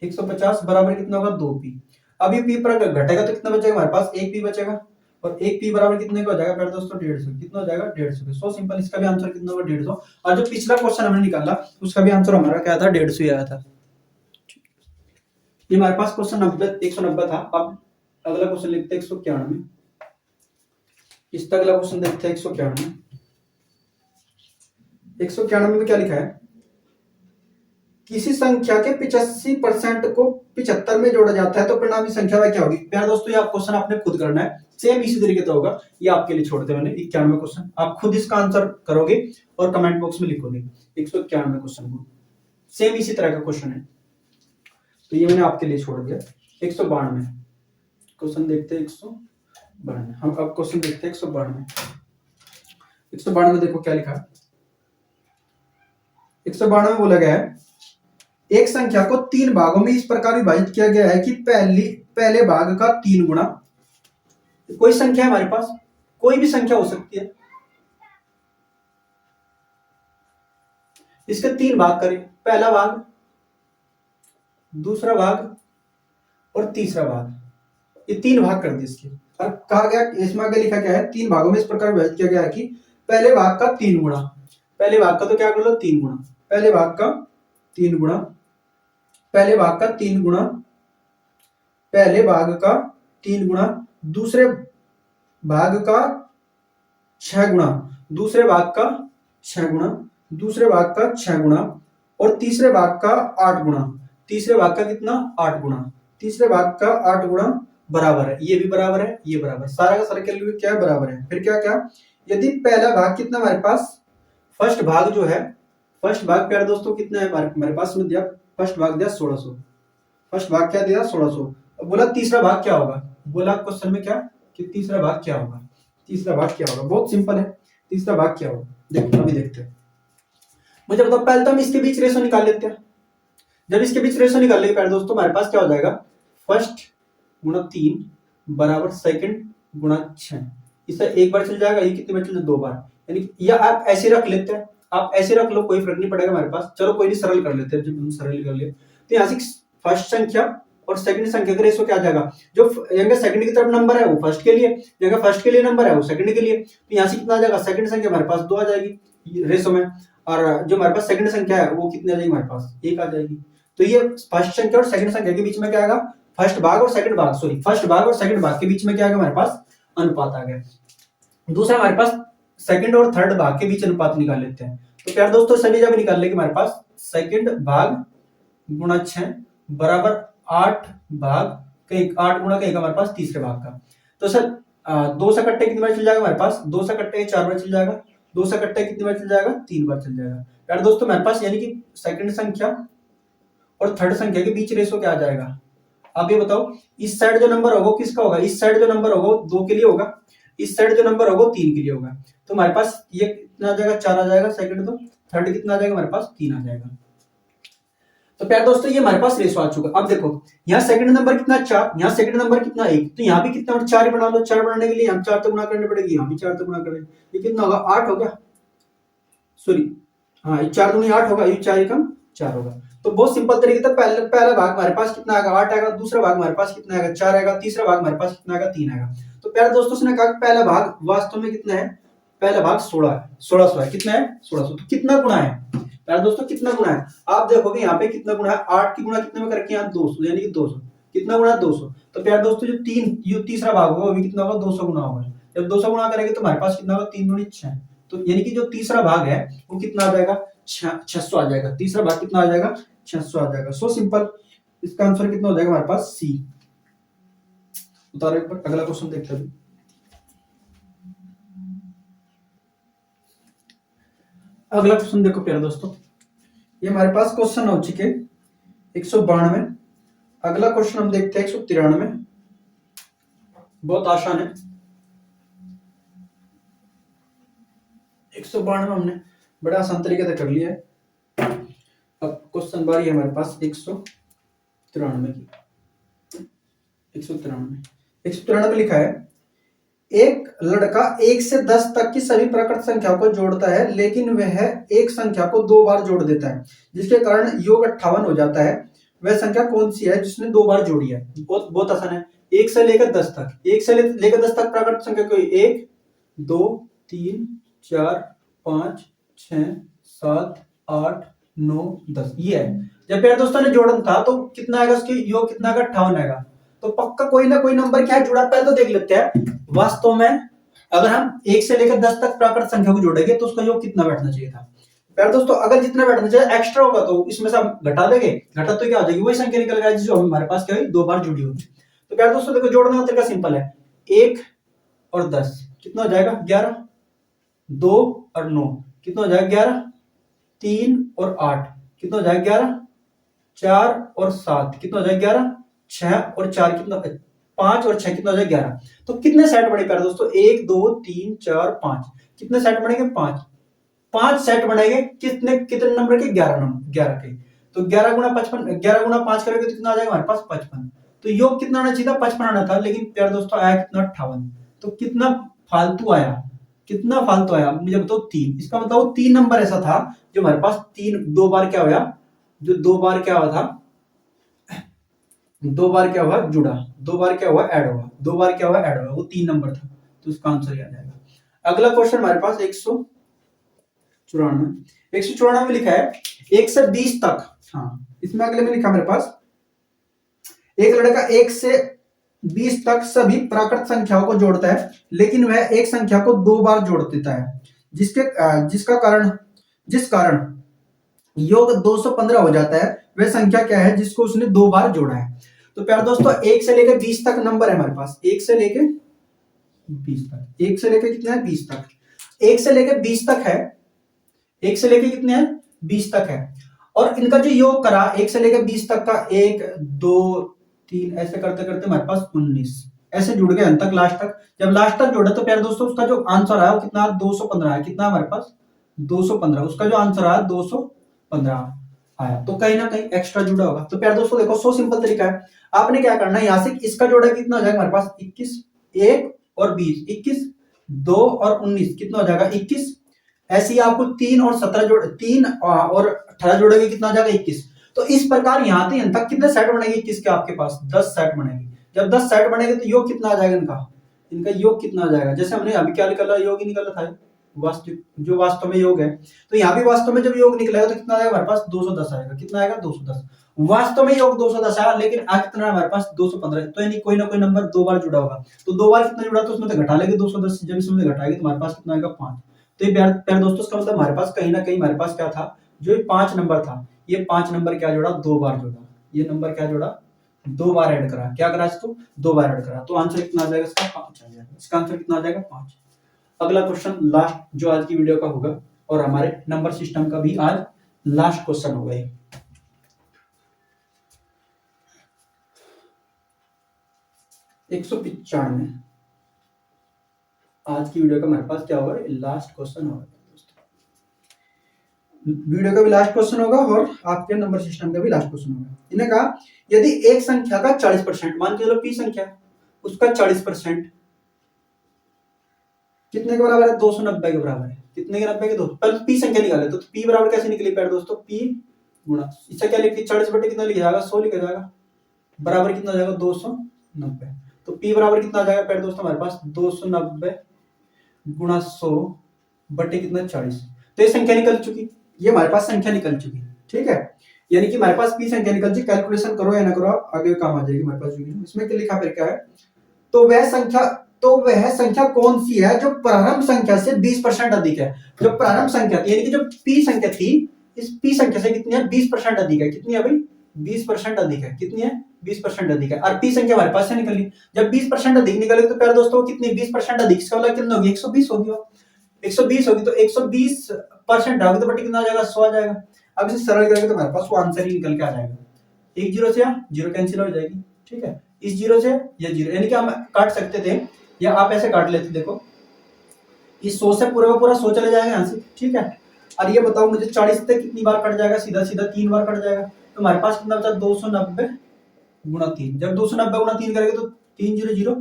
150 बराबर कितना होगा 2p। अब ये p पर घटेगा तो कितना बचेगा हमारे पास 1p बचेगा, और 1p बराबर कितने का हो जाएगा प्यारे दोस्तों 150, कितना हो जाएगा 150। सो सिंपल, इसका भी आंसर कितना होगा 150। और जो पिछला क्वेश्चन हमने निकाला उसका भी आंसर हमारा क्या था 150 ही आया था। ये हमारे पास क्वेश्चन 190 था। अब अगला क्वेश्चन लिखते हैं 191। इसका अगला क्वेश्चन देखते हैं 191। 191 में क्या लिखा है, किसी संख्या के 85% को 75 में जोड़ा जाता है तो परिणामी संख्या वह क्या होगी। प्यारे दोस्तों, ये आप क्वेश्चन आपने खुद करना है, सेम इसी तरीके से होगा, ये आपके लिए छोड़ते मैंने 91 क्वेश्चन, आप खुद इसका आंसर करोगे और कमेंट बॉक्स में लिखोगे। 191 क्वेश्चन को सेम इसी तरह का क्वेश्चन है, तो ये मैंने आपके लिए छोड़ दिया। 192 क्वेश्चन देखते हैं, 192 हम अब क्वेश्चन देखते हैं 192। 192 देखो क्या लिखा है। 192 में बोला गया है, एक संख्या को 3 भागों में इस प्रकार विभाजित किया गया है कि पहले भाग का 3 गुना। कोई संख्या हमारे पास, कोई भी संख्या हो सकती है, इसके 3 भाग करें, पहला भाग, दूसरा भाग और तीसरा भाग, ये 3 भाग कर दिए इसके। और कहा गया, इसमें आगे लिखा क्या है, 3 भागों में इस प्रकार विभाजित किया गया है कि पहले भाग का 3 गुना, पहले भाग का तो क्या कर लो 3 गुना, पहले भाग का 3 गुना, पहले भाग का 3 गुना, पहले भाग का 3 गुना, दूसरे भाग का 6 गुना, दूसरे भाग का 6 गुना, दूसरे भाग का 6 गुना, और तीसरे भाग का 8 गुना, तीसरे भाग का कितना 8 गुना, तीसरे भाग का 8 गुना बराबर है, ये भी बराबर है, ये बराबर, सारा का सारा कैलकुलेट क्या है बराबर है। फिर क्या क्या, यदि पहला भाग कितना हमारे पास, फर्स्ट भाग जो है, फर्स्ट भाग प्यारे दोस्तों कितना है हमारे पास में दिया, फर्स्ट भाग दिया 1600, फर्स्ट भाग क्या दिया 1600। अब बोला तीसरा भाग क्या होगा, बोला क्वेश्चन में क्या कि तीसरा भाग क्या होगा, तीसरा भाग क्या होगा, बहुत सिंपल है, तीसरा भाग क्या होगा देखो अभी देखते हैं। मुझे बताओ, पहले तो हम इसके बीच रेशो निकाल लेते हैं। जब इसके बीच रेशो निकाल लेंगे प्यारे दोस्तों, हमारे पास क्या हो जाएगा, फर्स्ट गुणा 3 बराबर सेकंड गुणा 6, इससे एक बार चल जाएगा, ये कितने बार चल जाएगा 2 बार, यानी या आप ऐसे रख लेते हैं, आप ऐसे रख लो, कोई फर्क नहीं पड़ेगा हमारे पास। चलो कोई नहीं, सरल कर लेते हैं, जब हम सरल कर ले तो यहाँ से फर्स्ट संख्या और सेकंड संख्या का रेशो क्या आ जाएगा, जो सेकंड की तरफ नंबर है वो फर्स्ट के लिए, जगह फर्स्ट के लिए नंबर है वो सेकंड के लिए, तो यहाँ से कितना आ जाएगा, सेकंड संख्या हमारे पास 2 आ जाएगी रेशो में, और जो हमारे पास सेकंड संख्या है वो कितनी आ जाएगी हमारे पास 1 आ जाएगी। तो ये फर्स्ट संख्या और सेकंड संख्या के बीच में क्या आएगा, फर्स्ट भाग और सेकंड भाग, सॉरी फर्स्ट भाग और सेकंड भाग के बीच में क्या आएगा हमारे पास अनुपात आ गया। दूसरा हमारे पास सेकंड और थर्ड भाग के बीच अनुपात निकाल लेते हैं। तो प्यारे दोस्तों सभी जब निकाल लेंगे हमारे पास सेकंड भाग गुणा 6 बराबर 8 भाग कहीं 8 गुणा कहीं हमारे पास तीसरे भाग का। तो सर 2 से कट्टे कितनी बार चल जाएगा हमारे पास, 2 से कट्टे 4 बार चल जाएगा, 2 से कट्टे कितनी बार चल जाएगा 3 बार चल जाएगा। प्यारे दोस्तों हमारे पास यानी कि सेकंड संख्या और थर्ड संख्या के बीच रेशो क्या आ जाएगा। अब ये बताओ, इस साइड जो नंबर होगा किसका होगा, इस साइड जो नंबर होगा 2 के लिए होगा, इस साइड जो नंबर होगा 3 के लिए होगा। तो हमारे पास ये कितना आ जाएगा 4 आ जाएगा सेकंड, तो थर्ड कितना आ जाएगा हमारे पास 3 आ जाएगा। तो प्यारे दोस्तों ये हमारे पास रेशो आ चुका। अब देखो यहाँ सेकंड नंबर कितना 4, यहाँ सेकंड नंबर कितना 1, तो यहाँ भी कितना 4 बना लो, 4 बनाने के लिए यहाँ 4 तो गुणा करने पड़ेगी, यहाँ भी 4 तो गुणा करें, ये कितना होगा 8 हो गया, सॉरी हाँ 4 दूनी 8 होगा, ये 4 कम 4 होगा। तो बहुत सिंपल तरीके से पहला भाग हमारे पास कितना आएगा 8 आएगा, दूसरा भाग हमारे पास कितना आएगा 4 आएगा, तीसरा भाग हमारे पास कितना आएगा 3 आएगा। तो प्यारे दोस्तों उसने कहा पहला भाग वास्तव में कितना है, पहला भाग 1600 है, कितना है 1600, तो कितना गुना है प्यारे दोस्तों, कितना गुना है आप देखोगे यहाँ पे कितना गुना है, 8 की गुना कितने में करके यहाँ 200, यानी कि 200, कितना गुना 200। तो प्यारे दोस्तों जो तीसरा भाग होगा वो भी कितना होगा 200 गुना होगा, जब 200 गुना करेंगे तो हमारे पास कितना होगा 3 दूनी 6, तो यानी कि जो तीसरा भाग है वो कितना आ जाएगा 600 आ जाएगा, तीसरा भाग कितना आ जाएगा 600 आ जाएगा। सो सिंपल, इसका आंसर कितना हो जाएगा हमारे पास सी। उतारो एक बार, अगला क्वेश्चन देखते हैं। अगला क्वेश्चन देखो प्यारे दोस्तों, ये हमारे पास क्वेश्चन हो चुके 192। अगला क्वेश्चन हम देखते हैं 193। बहुत आसान है। 192 हमने बड़ा आसान तरीके से कर लिया है। अब क्वेश्चन बारी है हमारे पास 193 की। 193 लिखा है, एक लड़का 1 से 10 तक की सभी प्रकृत संख्याओं को जोड़ता है, लेकिन वह एक संख्या को 2 बार जोड़ देता है, जिसके कारण योग 58 हो जाता है। वह संख्या कौन सी है जिसने 2 बार जोड़ी है? बहुत बहुत आसान है। 1 से लेकर 10 तक, 1 से लेकर 10 तक प्रकृत संख्या कोई 1 2 3 4 5 6 7 8 9 10 ये है। जब यार दोस्तों ने जोड़न था तो कितना आएगा, उसकी योग कितना आएगा? 58 आएगा। तो पक्का कोई ना कोई नंबर क्या है जुड़ा, पहले तो देख लेते हैं। वास्तव में अगर हम 1 से लेकर 10 तक प्राकृत संख्या को जोड़ेंगे तो उसका योग कितना बैठना चाहिए था? प्यारे दोस्तों, अगर जितना बैठना चाहिए एक्स्ट्रा होगा तो इसमें से हम घटा देंगे, घटा तो क्या हो जाएगी? वही संख्या निकल जाएगी जो हमारे पास क्या है 2 बार जुड़ी होगी। तो प्यारे दोस्तों देखो, जोड़ने का तरीका सिंपल है। 1 और 10 कितना हो जाएगा? 11। 2 और 9 कितना हो जाएगा? 11। 3 और 8 कितना हो जाएगा? 11। 4 और 7 कितना हो जाएगा? 11। 6 और 4 कितना? 5 और 6 कितना हो जाएगा? 11। तो कितने सेट बने प्यारे दोस्तों? 1 2 3 4 5। कितने सेट बनेंगे? 5 सेट बनेंगे। कितने नंबर के? 11 नंबर, 11 के। तो 11 गुना 55, 11 गुना 5 करेंगे तो कितना आ जाएगा हमारे पास? 55। तो योग कितना आना चाहिए था? 55 आना था, लेकिन प्यारे दोस्तों आया कितना? 58। तो कितना फालतू आया? कितना फालतू आया मुझे बताओ? 3। इसका मतलब 3 नंबर ऐसा था जो हमारे पास 2 बार क्या हुआ? जो 2 बार क्या हुआ था? 2 बार क्या हुआ? जुड़ा। 2 बार क्या हुआ? ऐड हुआ। 2 बार क्या हुआ? ऐड हुआ। वो 3 नंबर था, तो उसका आंसर आ जाएगा। अगला क्वेश्चन हमारे पास 194 में लिखा है 1 से 20 तक। हाँ, इसमें अगले में लिखा मेरे पास, एक लड़का 1 से 20 तक सभी प्राकृत संख्याओं को जोड़ता है, लेकिन वह एक संख्या को 2 बार जोड़ देता है, जिस कारण योग 215 हो जाता है। वह संख्या क्या है जिसको उसने 2 बार जोड़ा है? तो प्यारे दोस्तों 1 से लेकर 20 तक नंबर है हमारे पास। 1 से लेकर 20 तक, 1 से लेकर कितना है? 20 तक। 1 से लेकर 20 तक है। 1 से लेकर कितने हैं? 20 तक है। और इनका जो योग करा 1 से लेकर 20 तक का, 1 2 3 ऐसे करते करते हमारे पास 19 ऐसे जुड़ गए अंत तक, लास्ट तक। जब लास्ट तक जोड़ा तो प्यारे दोस्तों उसका जो आंसर आया वो कितना? 215 है। कितना हमारे पास? 215। उसका जो आंसर आया 215 आया। तो कहीं ना कहीं एक्स्ट्रा जुड़ा होगा। तो प्यारे दोस्तों देखो, सो सिंपल तरीका है। आपने क्या करना है, यहां से इसका जोड़ा कितना हो जाएगा हमारे पास? 21। 1 और 20, 21। 2 और 19 कितना हो जाएगा? 21। ऐसे ही आपको 3 और 17 जोड़, 3 और 18 जोड़ेंगे कितना हो जाएगा? 21। तो इस प्रकार यहाँ से यहाँ तक कितने सेट बनेंगे 21 के? आपके पास 10 सेट बनेंगे। जब 10 सेट बनेंगे तो योग कितना आ जाएगा इनका योग कितना आ जाएगा? जैसे हमने अभी क्या निकला? योग ही निकला था जो वास्तव में योग है। तो यहाँ भी वास्तव में जब योग निकलेगा तो कितना आएगा हमारे पास? 210 आएगा। कितना आएगा? 210। वास्तव में योग 210 आया, लेकिन आज कितना हमारे पास? 215। तो यानी कोई ना कोई नंबर 2 बार जुड़ा होगा। तो 2 बार कितना जुड़ा? तो उसमें तो घटा लेंगे 210। जब इसमें घटाएंगे तो हमारे पास कितना आएगा? 5। तो ये प्यारे दोस्तों इसका मतलब हमारे पास कहीं ना कहीं हमारे पास क्या था? जो 5 नंबर था, ये 5 नंबर क्या जोड़ा? 2 बार जोड़ा। ये नंबर क्या जोड़ा? 2 बार ऐड करा। क्या करा इसको? 2 बार ऐड करा। तो आंसर कितना आ जाएगा इसका? 5 आ जाएगा। इसका आंसर कितना आ जाएगा? 5। अगला क्वेश्चन लास्ट जो आज की वीडियो का होगा और हमारे नंबर सिस्टम का भी आज लास्ट क्वेश्चन होगा। 195 आज की वीडियो का हमारे पास क्या होगा? लास्ट क्वेश्चन होगा। वीडियो का भी लास्ट क्वेश्चन होगा और आपके नंबर सिस्टम का भी लास्ट क्वेश्चन होगा। इन्हें कहा, यदि एक संख्या का 40%, मान के चलो पी संख्या, उसका 40% कितने के बराबर है? 290 के बराबर है। कितने के? 90 के। दो पहले पी संख्या निकाले तो पी बराबर कैसे निकली प्यारे दोस्तों? पी गुणा, इससे क्या लिखती? 40 बटे कितना लिखा जाएगा? 100 लिखा जाएगा। बराबर कितना हो जाएगा? 290। तो पी बराबर कितना आ जाएगा प्यारे दोस्तों हमारे पास? 290 गुणा 100 बटे कितना? 40। तो ये संख्या निकल चुकी, ये हमारे पास संख्या निकल चुकी। ठीक है, यानी कि हमारे पास पी संख्या निकल चुकी। कैलकुलेशन करो या ना करो, आगे काम आ जाएगी हमारे पास। इसमें क्या लिखा? फिर क्या है? तो वह संख्या कौन सी है जो प्रारंभ संख्या से 20% अधिक है? जो प्रारंभ संख्या थी, यानी कि जो पी संख्या थी, इस पी संख्या से कितनी है? 20% अधिक है। कितनी है भाई? 20% अधिक है। कितनी है? 20% अधिक है। और पी संख्या हमारे पास से निकली। जब 20% अधिक निकलेगी तो प्यारे दोस्तों कितनी? 20% अधिक, इसका मतलब कितना होगी? 120 होगी। 120 होगी तो 120% होगी तो बटे कितना आ जाएगा? 100 आ जाएगा। अब इसे सरल करेंगे तो हमारे पास वो आंसर ही निकल के आ जाएगा। एक जीरो से जीरो कैंसिल हो जाएगी, ठीक है। इस जीरो से ये जीरो, यानी कि हम काट सकते थे या आप ऐसे काट लेते, देखो इस 100 से पूरा का पूरा 100 चले जाएगा यहाँ से, ठीक है। और ये बताओ मुझे 40 से कितनी बार कट जाएगा, सीधा सीधा 3 बार कट जाएगा। तो हमारे पास कितना बचा, 290 गुणा 3। जब 290 गुणा 3 करेंगे तो 3 जीरो जीरो,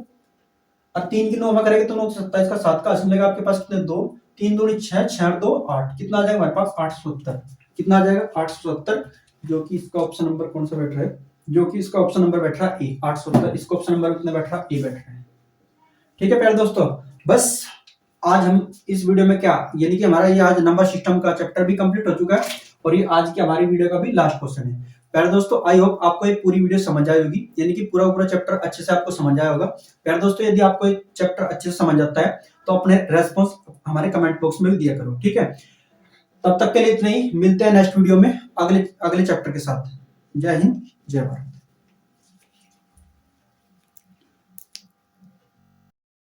और 3 की 9 में करेंगे तो 9 27 का 7 का 80 मिलेगा आपके पास कितने, 2 3 दूनी 6 6 2 8, कितना आ जाएगा हमारे पास 870। कितना आ जाएगा 870, जो कि इसका ऑप्शन नंबर कौन सा बैठ रहा है, जो कि इसका ऑप्शन नंबर बैठ रहा है ए, 870। इसका ऑप्शन नंबर कितना बैठ रहा है, ए बैठ रहा है, ठीक है प्यारे दोस्तों। बस आज हम इस वीडियो में क्या, यानी कि हमारा ये आज नंबर सिस्टम का चैप्टर भी कंप्लीट हो चुका है और ये आज की हमारी वीडियो का भी लास्ट क्वेश्चन है। प्यारे दोस्तों आई होप आपको ये पूरी वीडियो समझ आई होगी, यानी कि पूरा पूरा चैप्टर अच्छे से आपको समझ आया होगा। प्यारे दोस्तों यदि आपको एक चैप्टर अच्छे से समझ आता है तो अपने रेस्पॉन्स हमारे कमेंट बॉक्स में भी दिया करो, ठीक है। तब तक के लिए इतना ही, मिलते हैं नेक्स्ट वीडियो में अगले चैप्टर के साथ। जय हिंद, जय भारत।